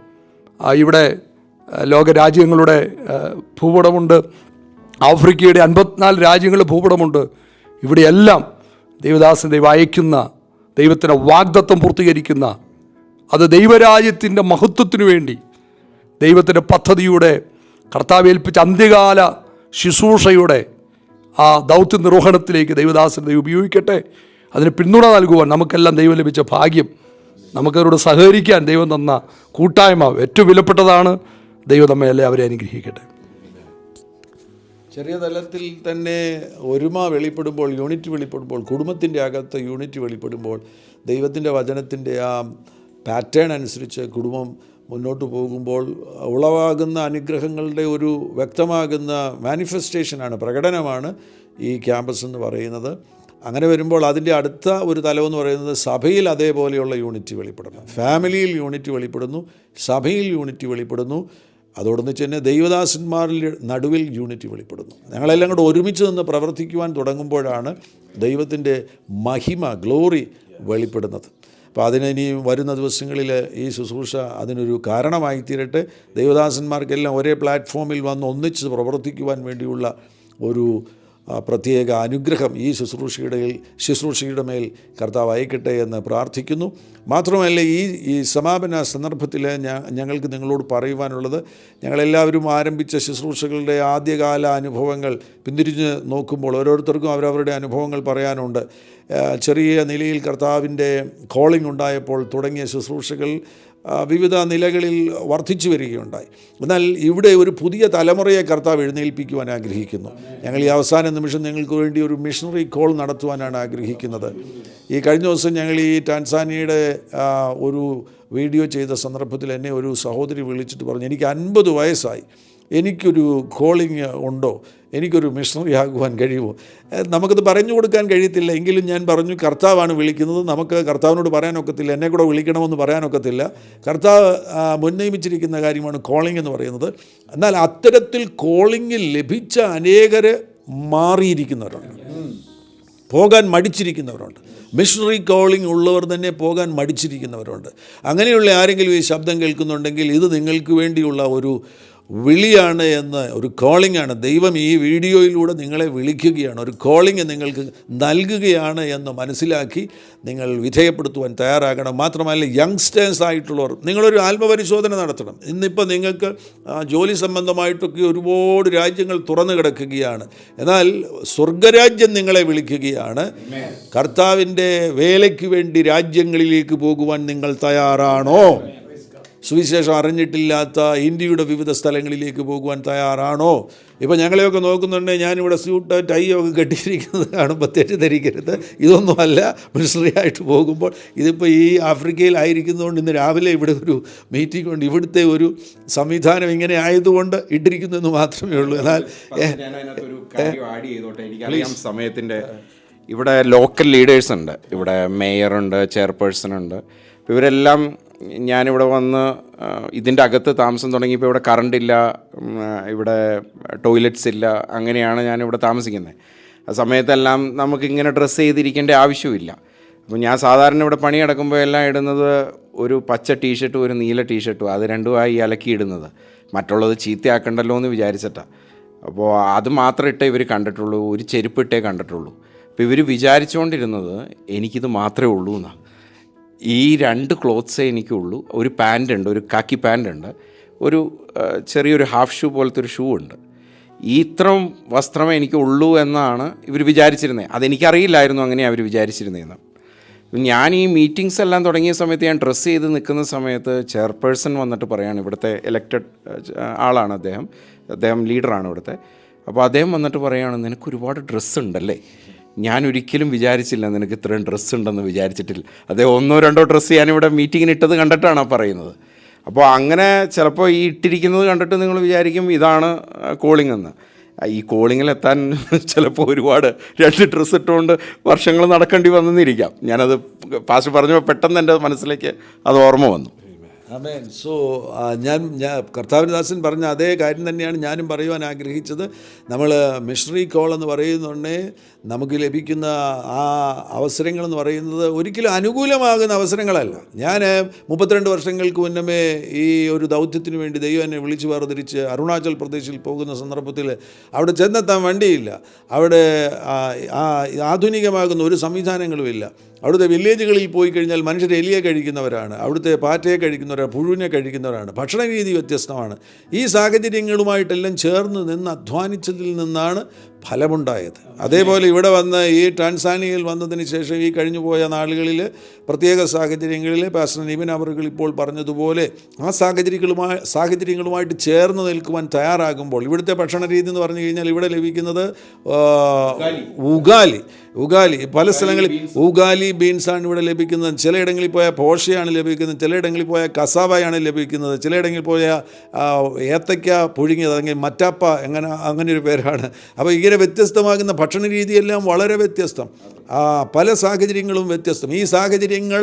ഇവിടെ ലോകരാജ്യങ്ങളുടെ ഭൂപടമുണ്ട്. ആഫ്രിക്കയുടെ 54 രാജ്യങ്ങളുടെ ഭൂപടമുണ്ട്. ഇവിടെയെല്ലാം ദൈവദാസൻ ദൈവം അയക്കുന്ന ദൈവത്തിൻ്റെ വാഗ്ദത്തം പൂർത്തീകരിക്കുന്ന, അത് ദൈവരാജ്യത്തിൻ്റെ മഹത്വത്തിനു വേണ്ടി ദൈവത്തിൻ്റെ പദ്ധതിയുടെ കർത്താവ് ഏൽപ്പിച്ച അന്ത്യകാല ശുശ്രൂഷയുടെ ആ ദൗത്യ നിർവഹണത്തിലേക്ക് ദൈവദാസൻ ദൈവം ഉപയോഗിക്കട്ടെ. അതിന് പിന്തുണ നൽകുവാൻ നമുക്കെല്ലാം ദൈവം ലഭിച്ച ഭാഗ്യം, നമുക്കവരോട് സഹകരിക്കാൻ ദൈവം തന്ന കൂട്ടായ്മ ഏറ്റവും വിലപ്പെട്ടതാണ്. ദൈവം നമ്മെ എല്ലാവരെയും അനുഗ്രഹിക്കട്ടെ. ചെറിയ തലത്തിൽ തന്നെ ഒരുമ വെളിപ്പെടുമ്പോൾ, യൂണിറ്റ് വെളിപ്പെടുമ്പോൾ, കുടുംബത്തിൻ്റെ അകത്ത് യൂണിറ്റ് വെളിപ്പെടുമ്പോൾ, ദൈവത്തിൻ്റെ വചനത്തിൻ്റെ ആ പാറ്റേൺ അനുസരിച്ച് കുടുംബം മുന്നോട്ട് പോകുമ്പോൾ ഉളവാകുന്ന അനുഗ്രഹങ്ങളുടെ ഒരു വ്യക്തമാകുന്ന മാനിഫെസ്റ്റേഷനാണ്, പ്രകടനമാണ് ഈ ക്യാമ്പസ് എന്ന് പറയുന്നത്. അങ്ങനെ വരുമ്പോൾ അതിൻ്റെ അടുത്ത ഒരു തലമെന്ന് പറയുന്നത് സഭയിൽ അതേപോലെയുള്ള യൂണിറ്റി വെളിപ്പെടുന്നു, ഫാമിലിയിൽ യൂണിറ്റി വെളിപ്പെടുന്നു, സഭയിൽ യൂണിറ്റി വെളിപ്പെടുന്നു, അതോടൊന്നിച്ച് തന്നെ ദൈവദാസന്മാരിൽ നടുവിൽ യൂണിറ്റി വെളിപ്പെടുന്നു. ഞങ്ങളെല്ലാം കൂടെ ഒരുമിച്ച് നിന്ന് പ്രവർത്തിക്കുവാൻ തുടങ്ങുമ്പോഴാണ് ദൈവത്തിൻ്റെ മഹിമ, ഗ്ലോറി വെളിപ്പെടുന്നത്. അപ്പോൾ അതിനി വരുന്ന ദിവസങ്ങളിൽ ഈ ശുശ്രൂഷ അതിനൊരു കാരണമായി തീരട്ടെ. ദൈവദാസന്മാർക്കെല്ലാം ഒരേ പ്ലാറ്റ്ഫോമിൽ വന്ന് ഒന്നിച്ച് പ്രവർത്തിക്കുവാൻ വേണ്ടിയുള്ള ഒരു പ്രത്യേക അനുഗ്രഹം ഈ ശുശ്രൂഷയുടെ മേൽ കർത്താവ് അയക്കട്ടെ എന്ന് പ്രാർത്ഥിക്കുന്നു. മാത്രമല്ല ഈ സമാപന സന്ദർഭത്തിൽ ഞങ്ങൾക്ക് നിങ്ങളോട് പറയുവാനുള്ളത്, ഞങ്ങളെല്ലാവരും ആരംഭിച്ച ശുശ്രൂഷകളുടെ ആദ്യകാല അനുഭവങ്ങൾ പിന്തിരിഞ്ഞ് നോക്കുമ്പോൾ ഓരോരുത്തർക്കും അവരവരുടെ അനുഭവങ്ങൾ പറയാനുണ്ട്. ചെറിയ നിലയിൽ കർത്താവിൻ്റെ കോളിംഗ് ഉണ്ടായപ്പോൾ തുടങ്ങിയ ശുശ്രൂഷകൾ വിവിധ നിലകളിൽ വർദ്ധിച്ചു വരികയുണ്ടായി. എന്നാൽ ഇവിടെ ഒരു പുതിയ തലമുറയെ കർത്താവ് എഴുന്നേൽപ്പിക്കുവാൻ ആഗ്രഹിക്കുന്നു. ഞങ്ങൾ ഈ അവസാന നിമിഷം നിങ്ങൾക്ക് വേണ്ടി ഒരു മിഷണറി കോൾ നടത്തുവാനാണ് ആഗ്രഹിക്കുന്നത്. ഈ കഴിഞ്ഞ ദിവസം ഞങ്ങൾ ഈ ടാൻസാനിയയുടെ ഒരു വീഡിയോ ചെയ്ത സന്ദർഭത്തിൽ എന്നെ ഒരു സഹോദരി വിളിച്ചിട്ട് പറഞ്ഞു, എനിക്ക് 50 വയസ്സായി, എനിക്കൊരു കോളിംഗ് ഉണ്ടോ, എനിക്കൊരു മിഷണറി ആകുവാൻ കഴിയുമോ? നമുക്കത് പറഞ്ഞു കൊടുക്കാൻ കഴിയത്തില്ല. എങ്കിലും ഞാൻ പറഞ്ഞു, കർത്താവാണ് വിളിക്കുന്നത്, നമുക്ക് കർത്താവിനോട് പറയാനൊക്കത്തില്ല, എന്നെ കൂടെ വിളിക്കണമെന്ന് പറയാനൊക്കത്തില്ല. കർത്താവ് മുൻനിയമിച്ചിരിക്കുന്ന കാര്യമാണ് കോളിംഗ് എന്ന് പറയുന്നത്. എന്നാൽ അത്തരത്തിൽ കോളിംഗ് ലഭിച്ച അനേകർ മാറിയിരിക്കുന്നവരുണ്ട്, പോകാൻ മടിച്ചിരിക്കുന്നവരുണ്ട്. മിഷണറി കോളിംഗ് ഉള്ളവർ തന്നെ പോകാൻ മടിച്ചിരിക്കുന്നവരുണ്ട്. അങ്ങനെയുള്ള ആരെങ്കിലും ഈ ശബ്ദം കേൾക്കുന്നുണ്ടെങ്കിൽ ഇത് നിങ്ങൾക്ക് വേണ്ടിയുള്ള ഒരു വിളിയാണ് എന്ന്, ഒരു കോളിംഗ് ആണ്. ദൈവം ഈ വീഡിയോയിലൂടെ നിങ്ങളെ വിളിക്കുകയാണ്, ഒരു കോളിംഗ് നിങ്ങൾക്ക് നൽകുകയാണ് എന്ന് മനസ്സിലാക്കി നിങ്ങൾ വിധേയപ്പെടുത്തുവാൻ തയ്യാറാകണം. മാത്രമല്ല യങ്സ്റ്റേഴ്സ് ആയിട്ടുള്ളവർ നിങ്ങളൊരു ആത്മപരിശോധന നടത്തണം. ഇന്നിപ്പോൾ നിങ്ങൾക്ക് ജോലി സംബന്ധമായിട്ടൊക്കെ ഒരുപാട് രാജ്യങ്ങൾ തുറന്നു കിടക്കുകയാണ്. എന്നാൽ സ്വർഗരാജ്യം നിങ്ങളെ വിളിക്കുകയാണ്. കർത്താവിൻ്റെ വേലയ്ക്ക് വേണ്ടി രാജ്യങ്ങളിലേക്ക് പോകുവാൻ നിങ്ങൾ തയ്യാറാണോ? സുവിശേഷം അറിഞ്ഞിട്ടില്ലാത്ത ഇന്ത്യയുടെ വിവിധ സ്ഥലങ്ങളിലേക്ക് പോകുവാൻ തയ്യാറാണോ? ഇപ്പോൾ ഞങ്ങളെയൊക്കെ നോക്കുന്നുണ്ടെങ്കിൽ ഞാനിവിടെ സ്യൂട്ട് ടൈയൊക്കെ കെട്ടിയിരിക്കുന്നത് കാണുമ്പോൾ തെറ്റിദ്ധരിക്കരുത്, ഇതൊന്നുമല്ല മിഷണറി ആയിട്ട് പോകുമ്പോൾ. ഇതിപ്പോൾ ഈ ആഫ്രിക്കയിലായിരിക്കുന്നതുകൊണ്ട് ഇന്ന് രാവിലെ ഇവിടെ ഒരു മീറ്റിംഗ് ഉണ്ട്, ഇവിടുത്തെ ഒരു സംവിധാനം ഇങ്ങനെ ആയതുകൊണ്ട് ഇട്ടിരിക്കുന്നു എന്ന് മാത്രമേ ഉള്ളൂ. എന്നാൽ എനിക്കറിയാം സമയത്തിൻ്റെ ഇവിടെ ലോക്കൽ ലീഡേഴ്സ് ഉണ്ട്, ഇവിടെ മേയറുണ്ട്, ചെയർപേഴ്സൺ ഉണ്ട്. ഇവരെല്ലാം ഞാനിവിടെ വന്ന് ഇതിൻ്റെ അകത്ത് താമസം തുടങ്ങിയപ്പോൾ ഇവിടെ കറണ്ടില്ല, ഇവിടെ ടോയ്ലറ്റ്സ് ഇല്ല, അങ്ങനെയാണ് ഞാനിവിടെ താമസിക്കുന്നത്. ആ സമയത്തെല്ലാം നമുക്കിങ്ങനെ ഡ്രസ്സ് ചെയ്തിരിക്കേണ്ട ആവശ്യമില്ല. അപ്പോൾ ഞാൻ സാധാരണ ഇവിടെ പണി നടക്കുമ്പോൾ എല്ലാം ഇടുന്നത് ഒരു പച്ച ടീഷർട്ടും ഒരു നീല ടീഷർട്ടും, അത് രണ്ടുമായി അലക്കിയിടുന്നത്, മറ്റുള്ളത് ചീത്തയാക്കണ്ടല്ലോ എന്ന് വിചാരിച്ചിട്ടാണ്. അപ്പോൾ അത് മാത്രം ഇട്ടേ ഇവർ കണ്ടിട്ടുള്ളൂ, ഒരു ചെരുപ്പിട്ടേ കണ്ടിട്ടുള്ളൂ. അപ്പോൾ ഇവർ വിചാരിച്ചുകൊണ്ടിരുന്നത് എനിക്കിത് മാത്രമേ ഉള്ളൂ എന്നാണ്. ഈ 2 ക്ലോത്ത്സേ എനിക്കുള്ളൂ. ഒരു പാൻറ്റുണ്ട്, ഒരു കാക്കി പാൻറ്റുണ്ട്, ഒരു ചെറിയൊരു ഹാഫ് ഷൂ പോലത്തെ ഒരു ഷൂ ഉണ്ട്. ഈ ഇത്രയും വസ്ത്രമേ എനിക്കുള്ളൂ എന്നാണ് ഇവർ വിചാരിച്ചിരുന്നത്. അതെനിക്കറിയില്ലായിരുന്നു അങ്ങനെ അവർ വിചാരിച്ചിരുന്നതെന്ന്. ഞാൻ ഈ മീറ്റിങ്സ് എല്ലാം തുടങ്ങിയ സമയത്ത് ഞാൻ ഡ്രസ്സ് ചെയ്ത് നിൽക്കുന്ന സമയത്ത് ചെയർപേഴ്സൺ വന്നിട്ട് പറയാണ്, ഇവിടുത്തെ ഇലക്റ്റഡ് ആളാണ് അദ്ദേഹം ലീഡറാണ് ഇവിടുത്തെ. അപ്പോൾ അദ്ദേഹം വന്നിട്ട് പറയുകയാണ്, നിനക്ക് ഒരുപാട് ഡ്രസ്സ് ഉണ്ടല്ലേ, ഞാൻ ഒരിക്കലും വിചാരിച്ചില്ല നിനക്ക് ഇത്രയും ഡ്രസ്സ് ഉണ്ടെന്ന് വിചാരിച്ചിട്ടില്ല. അദ്ദേഹം 1-2 ഡ്രസ്സ് ഞാനിവിടെ മീറ്റിങ്ങിന് ഇട്ടത് കണ്ടിട്ടാണ് പറയുന്നത്. അപ്പോൾ അങ്ങനെ ചിലപ്പോൾ ഈ ഇട്ടിരിക്കുന്നത് കണ്ടിട്ട് നിങ്ങൾ വിചാരിക്കും ഇതാണ് കോളിംഗ് എന്ന്. ഈ കോളിങ്ങിലെത്താൻ ചിലപ്പോൾ ഒരുപാട് 2 ഡ്രസ്സ് ഇട്ടുകൊണ്ട് വർഷങ്ങൾ നടക്കേണ്ടി വന്നെന്നിരിക്കാം. ഞാനത് പാസ്റ്റർ പറഞ്ഞപ്പോൾ പെട്ടെന്ന് എൻ്റെ മനസ്സിലേക്ക് അത് ഓർമ്മ വന്നു. ആമേൻ. സോ ഞാൻ കർത്താവിൻ്റെ ദാസൻ പറഞ്ഞ അതേ കാര്യം തന്നെയാണ് ഞാനും പറയുവാൻ ആഗ്രഹിച്ചത്. നമ്മൾ മിഷണറി കോൾ എന്ന് പറയുന്നുണ്ടെങ്കിൽ നമുക്ക് ലഭിക്കുന്ന ആ അവസരങ്ങളെന്ന് പറയുന്നത് ഒരിക്കലും അനുകൂലമാകുന്ന അവസരങ്ങളല്ല. ഞാൻ 32 വർഷങ്ങൾക്ക് മുന്നമേ ഈ ഒരു ദൗത്യത്തിന് വേണ്ടി ദൈവം എന്നെ വിളിച്ചു വേർതിരിച്ച് അരുണാചൽ പ്രദേശിൽ പോകുന്ന സന്ദർഭത്തിൽ അവിടെ ചെന്നെത്താൻ വണ്ടിയില്ല, അവിടെ ആധുനികമാകുന്ന ഒരു സംവിധാനങ്ങളുമില്ല. അവിടുത്തെ വില്ലേജുകളിൽ പോയി കഴിഞ്ഞാൽ മനുഷ്യർ എലിയെ കഴിക്കുന്നവരാണ്, അവിടുത്തെ പാറ്റയെ കഴിക്കുന്നവരാണ്, പുഴുവിനെ കഴിക്കുന്നവരാണ്, ഭക്ഷണ രീതി വ്യത്യസ്തമാണ്. ഈ സാഹചര്യങ്ങളുമായിട്ടെല്ലാം ചേർന്ന് നിന്ന് അധ്വാനിച്ചതിൽ നിന്നാണ് ഫലമുണ്ടായത്. അതേപോലെ ഇവിടെ വന്ന് ഈ ടാൻസാനിയയിൽ വന്നതിന് ശേഷം ഈ കഴിഞ്ഞു പോയ നാളുകളിൽ പ്രത്യേക സാഹചര്യങ്ങളിൽ പാസ്റ്റർ നിവിൻ അവറുകൾ ഇപ്പോൾ പറഞ്ഞതുപോലെ ആ സാഹചര്യങ്ങളുമായിട്ട് ചേർന്ന് നിൽക്കുവാൻ തയ്യാറാകുമ്പോൾ ഇവിടുത്തെ ഭക്ഷണ രീതി എന്ന് പറഞ്ഞു കഴിഞ്ഞാൽ ഇവിടെ ലഭിക്കുന്നത് ഉഗാലി പല സ്ഥലങ്ങളിൽ ഉഗാലി ബീൻസാണ് ഇവിടെ ലഭിക്കുന്നത്. ചിലയിടങ്ങളിൽ പോയാൽ പോഷയാണ് ലഭിക്കുന്നത്, ചിലയിടങ്ങളിൽ പോയാൽ കസാവയാണ് ലഭിക്കുന്നത്, ചിലയിടങ്ങളിൽ പോയാൽ ഏത്തയ്ക്ക പുഴുങ്ങിയത് അല്ലെങ്കിൽ മറ്റാപ്പ അങ്ങനെ ഒരു പേരാണ്. അപ്പോൾ ഇങ്ങനെ വ്യത്യസ്തമാകുന്ന ഭക്ഷണ രീതിയെല്ലാം വളരെ വ്യത്യസ്തം. പല സാഹചര്യങ്ങളും വ്യത്യസ്തം. ഈ സാഹചര്യങ്ങൾ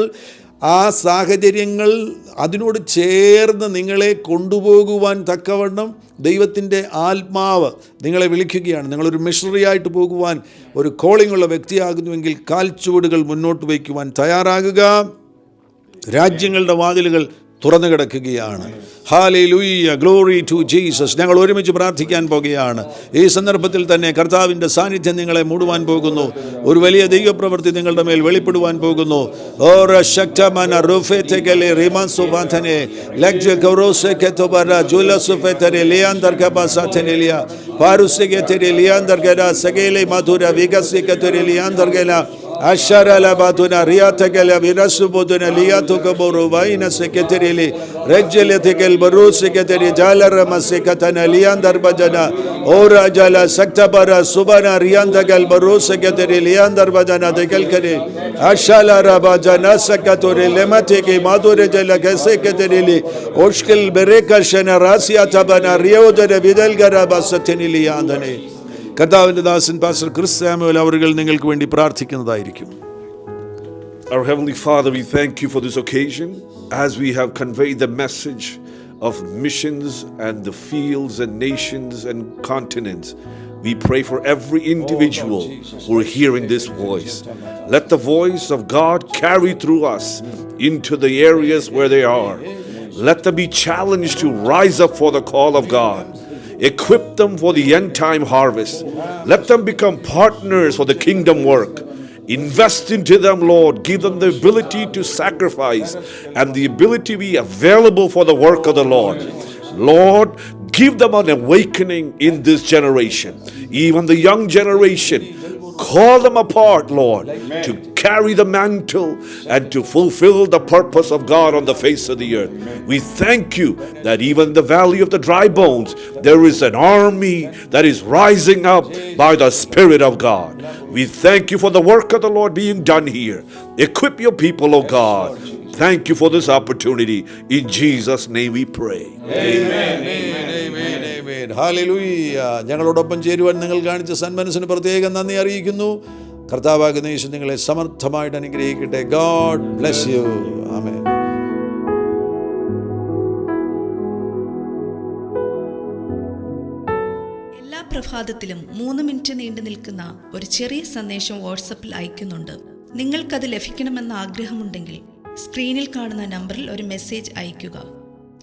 അതിനോട് ചേർന്ന് നിങ്ങളെ കൊണ്ടുപോകുവാൻ തക്കവണ്ണം ദൈവത്തിൻ്റെ ആത്മാവ് നിങ്ങളെ വിളിക്കുകയാണ്. നിങ്ങളൊരു മിഷണറി ആയിട്ട് പോകുവാൻ ഒരു കോളിംഗ് ഉള്ള വ്യക്തിയാകുന്നുവെങ്കിൽ കാൽച്ചുവടുകൾ മുന്നോട്ട് വയ്ക്കുവാൻ തയ്യാറാകുക. രാജ്യങ്ങളുടെ വാതിലുകൾ തുറന്നു കിടക്കുകയാണ്. Hallelujah, glory to Jesus. ഞങ്ങൾ ഒരുമിച്ച് പ്രാർത്ഥിക്കാൻ പോകുകയാണ്. ഈ സന്ദർഭത്തിൽ തന്നെ കർത്താവിൻ്റെ സാന്നിധ്യം നിങ്ങളെ മൂടുവാൻ പോകുന്നു. ഒരു വലിയ ദൈവപ്രവൃത്തി നിങ്ങളുടെ മേൽ വെളിപ്പെടുവാൻ പോകുന്നു. Asharala batuna riatakala virasuboduna liatukaburu vaina sekretary regulategal baru secretary jalara masekatana liandar bajana ora jala saktabara subana riandagal baru secretary liandar bajana dekalkare ashala rabajana sakatore lemateke madure jala secretary oshkil bereka shana rasia tabana riodana vidalgara basateni liandane. കർത്താവിൻ്റെ ദാസൻ pastor Chris Samuel അവர்கள் നിങ്ങൾക്ക് വേണ്ടി പ്രാർത്ഥിക്കുന്നതായിരിക്കും. Our Heavenly Father, we thank you for this occasion as we have conveyed the message of missions and the fields and nations and continents. We pray for every individual who are hearing this voice. Let the voice of God carry through us into the areas where they are. Let them be challenged to rise up for the call of God. Equip them for the end time harvest. Let them become partners for the kingdom work. Invest into them, Lord. Give them the ability to sacrifice and the ability to be available for the work of the Lord. Lord, give them an awakening in this generation, even the young generation. Call them apart, Lord, to carry the mantle and to fulfill the purpose of God on the face of the earth. We thank you that even in the valley of the dry bones, there is an army that is rising up by the Spirit of God. We thank you for the work of the Lord being done here. Equip your people, O God. Thank you for this opportunity. In Jesus' name we pray. Amen. Hallelujah. ഞങ്ങളോടൊപ്പം ചേരുവാൻ നിങ്ങൾ കാണിച്ച സന്മനസ്സിന് പ്രത്യേകം നന്ദി അറിയിക്കുന്നു. കർത്താവാകുന്ന യേശു നിങ്ങളെ സമർത്ഥമായിട്ട് അനുഗ്രഹിക്കട്ടെ. God bless you. ആമേൻ. എല്ലാ പ്രഭാതത്തിലും 3 മിനിറ്റ് നീണ്ടു നിൽക്കുന്ന ഒരു ചെറിയ സന്ദേശം വാട്സപ്പിൽ അയക്കുന്നുണ്ട്. നിങ്ങൾക്കത് ലഭിക്കണമെന്ന ആഗ്രഹമുണ്ടെങ്കിൽ സ്ക്രീനിൽ കാണുന്ന നമ്പറിൽ ഒരു മെസ്സേജ് അയയ്ക്കുക.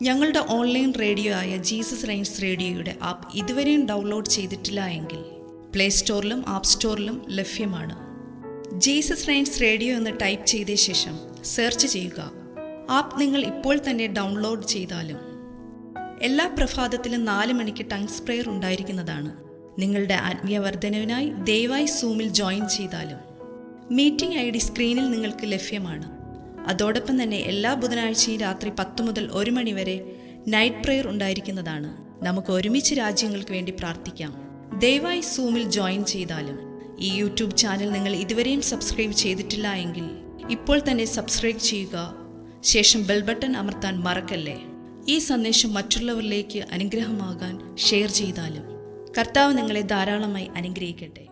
ഞങ്ങളുടെ ഓൺലൈൻ റേഡിയോ ആയ ജീസസ് റൈൻസ് റേഡിയോയുടെ ആപ്പ് ഇതുവരെയും ഡൗൺലോഡ് ചെയ്തിട്ടില്ല എങ്കിൽ പ്ലേ സ്റ്റോറിലും ആപ്പ് സ്റ്റോറിലും ലഭ്യമാണ്. ജീസസ് റൈൻസ് റേഡിയോ എന്ന് ടൈപ്പ് ചെയ്ത ശേഷം സെർച്ച് ചെയ്യുക. ആപ്പ് നിങ്ങൾ ഇപ്പോൾ തന്നെ ഡൗൺലോഡ് ചെയ്താലും. എല്ലാ പ്രഭാതത്തിലും 4 മണിക്ക് ടങ്സ് പ്രെയർ ഉണ്ടായിരിക്കുന്നതാണ്. നിങ്ങളുടെ ആത്മീയ വർധനവിനായി ദയവായി സൂമിൽ ജോയിൻ ചെയ്താലും. മീറ്റിംഗ് ID സ്ക്രീനിൽ നിങ്ങൾക്ക് ലഭ്യമാണ്. അതോടൊപ്പം തന്നെ എല്ലാ ബുധനാഴ്ചയും രാത്രി 10 മുതൽ 1 മണി വരെ നൈറ്റ് പ്രെയർ ഉണ്ടായിരിക്കുന്നതാണ്. നമുക്ക് ഒരുമിച്ച് രാജ്യങ്ങൾക്ക് വേണ്ടി പ്രാർത്ഥിക്കാം. ദയവായി സൂമിൽ ജോയിൻ ചെയ്താലും. ഈ യൂട്യൂബ് ചാനൽ നിങ്ങൾ ഇതുവരെയും സബ്സ്ക്രൈബ് ചെയ്തിട്ടില്ല എങ്കിൽ ഇപ്പോൾ തന്നെ സബ്സ്ക്രൈബ് ചെയ്യുക. ശേഷം ബെൽ ബട്ടൺ അമർത്താൻ മറക്കല്ലേ. ഈ സന്ദേശം മറ്റുള്ളവരിലേക്ക് അനുഗ്രഹമാകാൻ ഷെയർ ചെയ്താലും. കർത്താവ് നിങ്ങളെ ധാരാളമായി അനുഗ്രഹിക്കട്ടെ.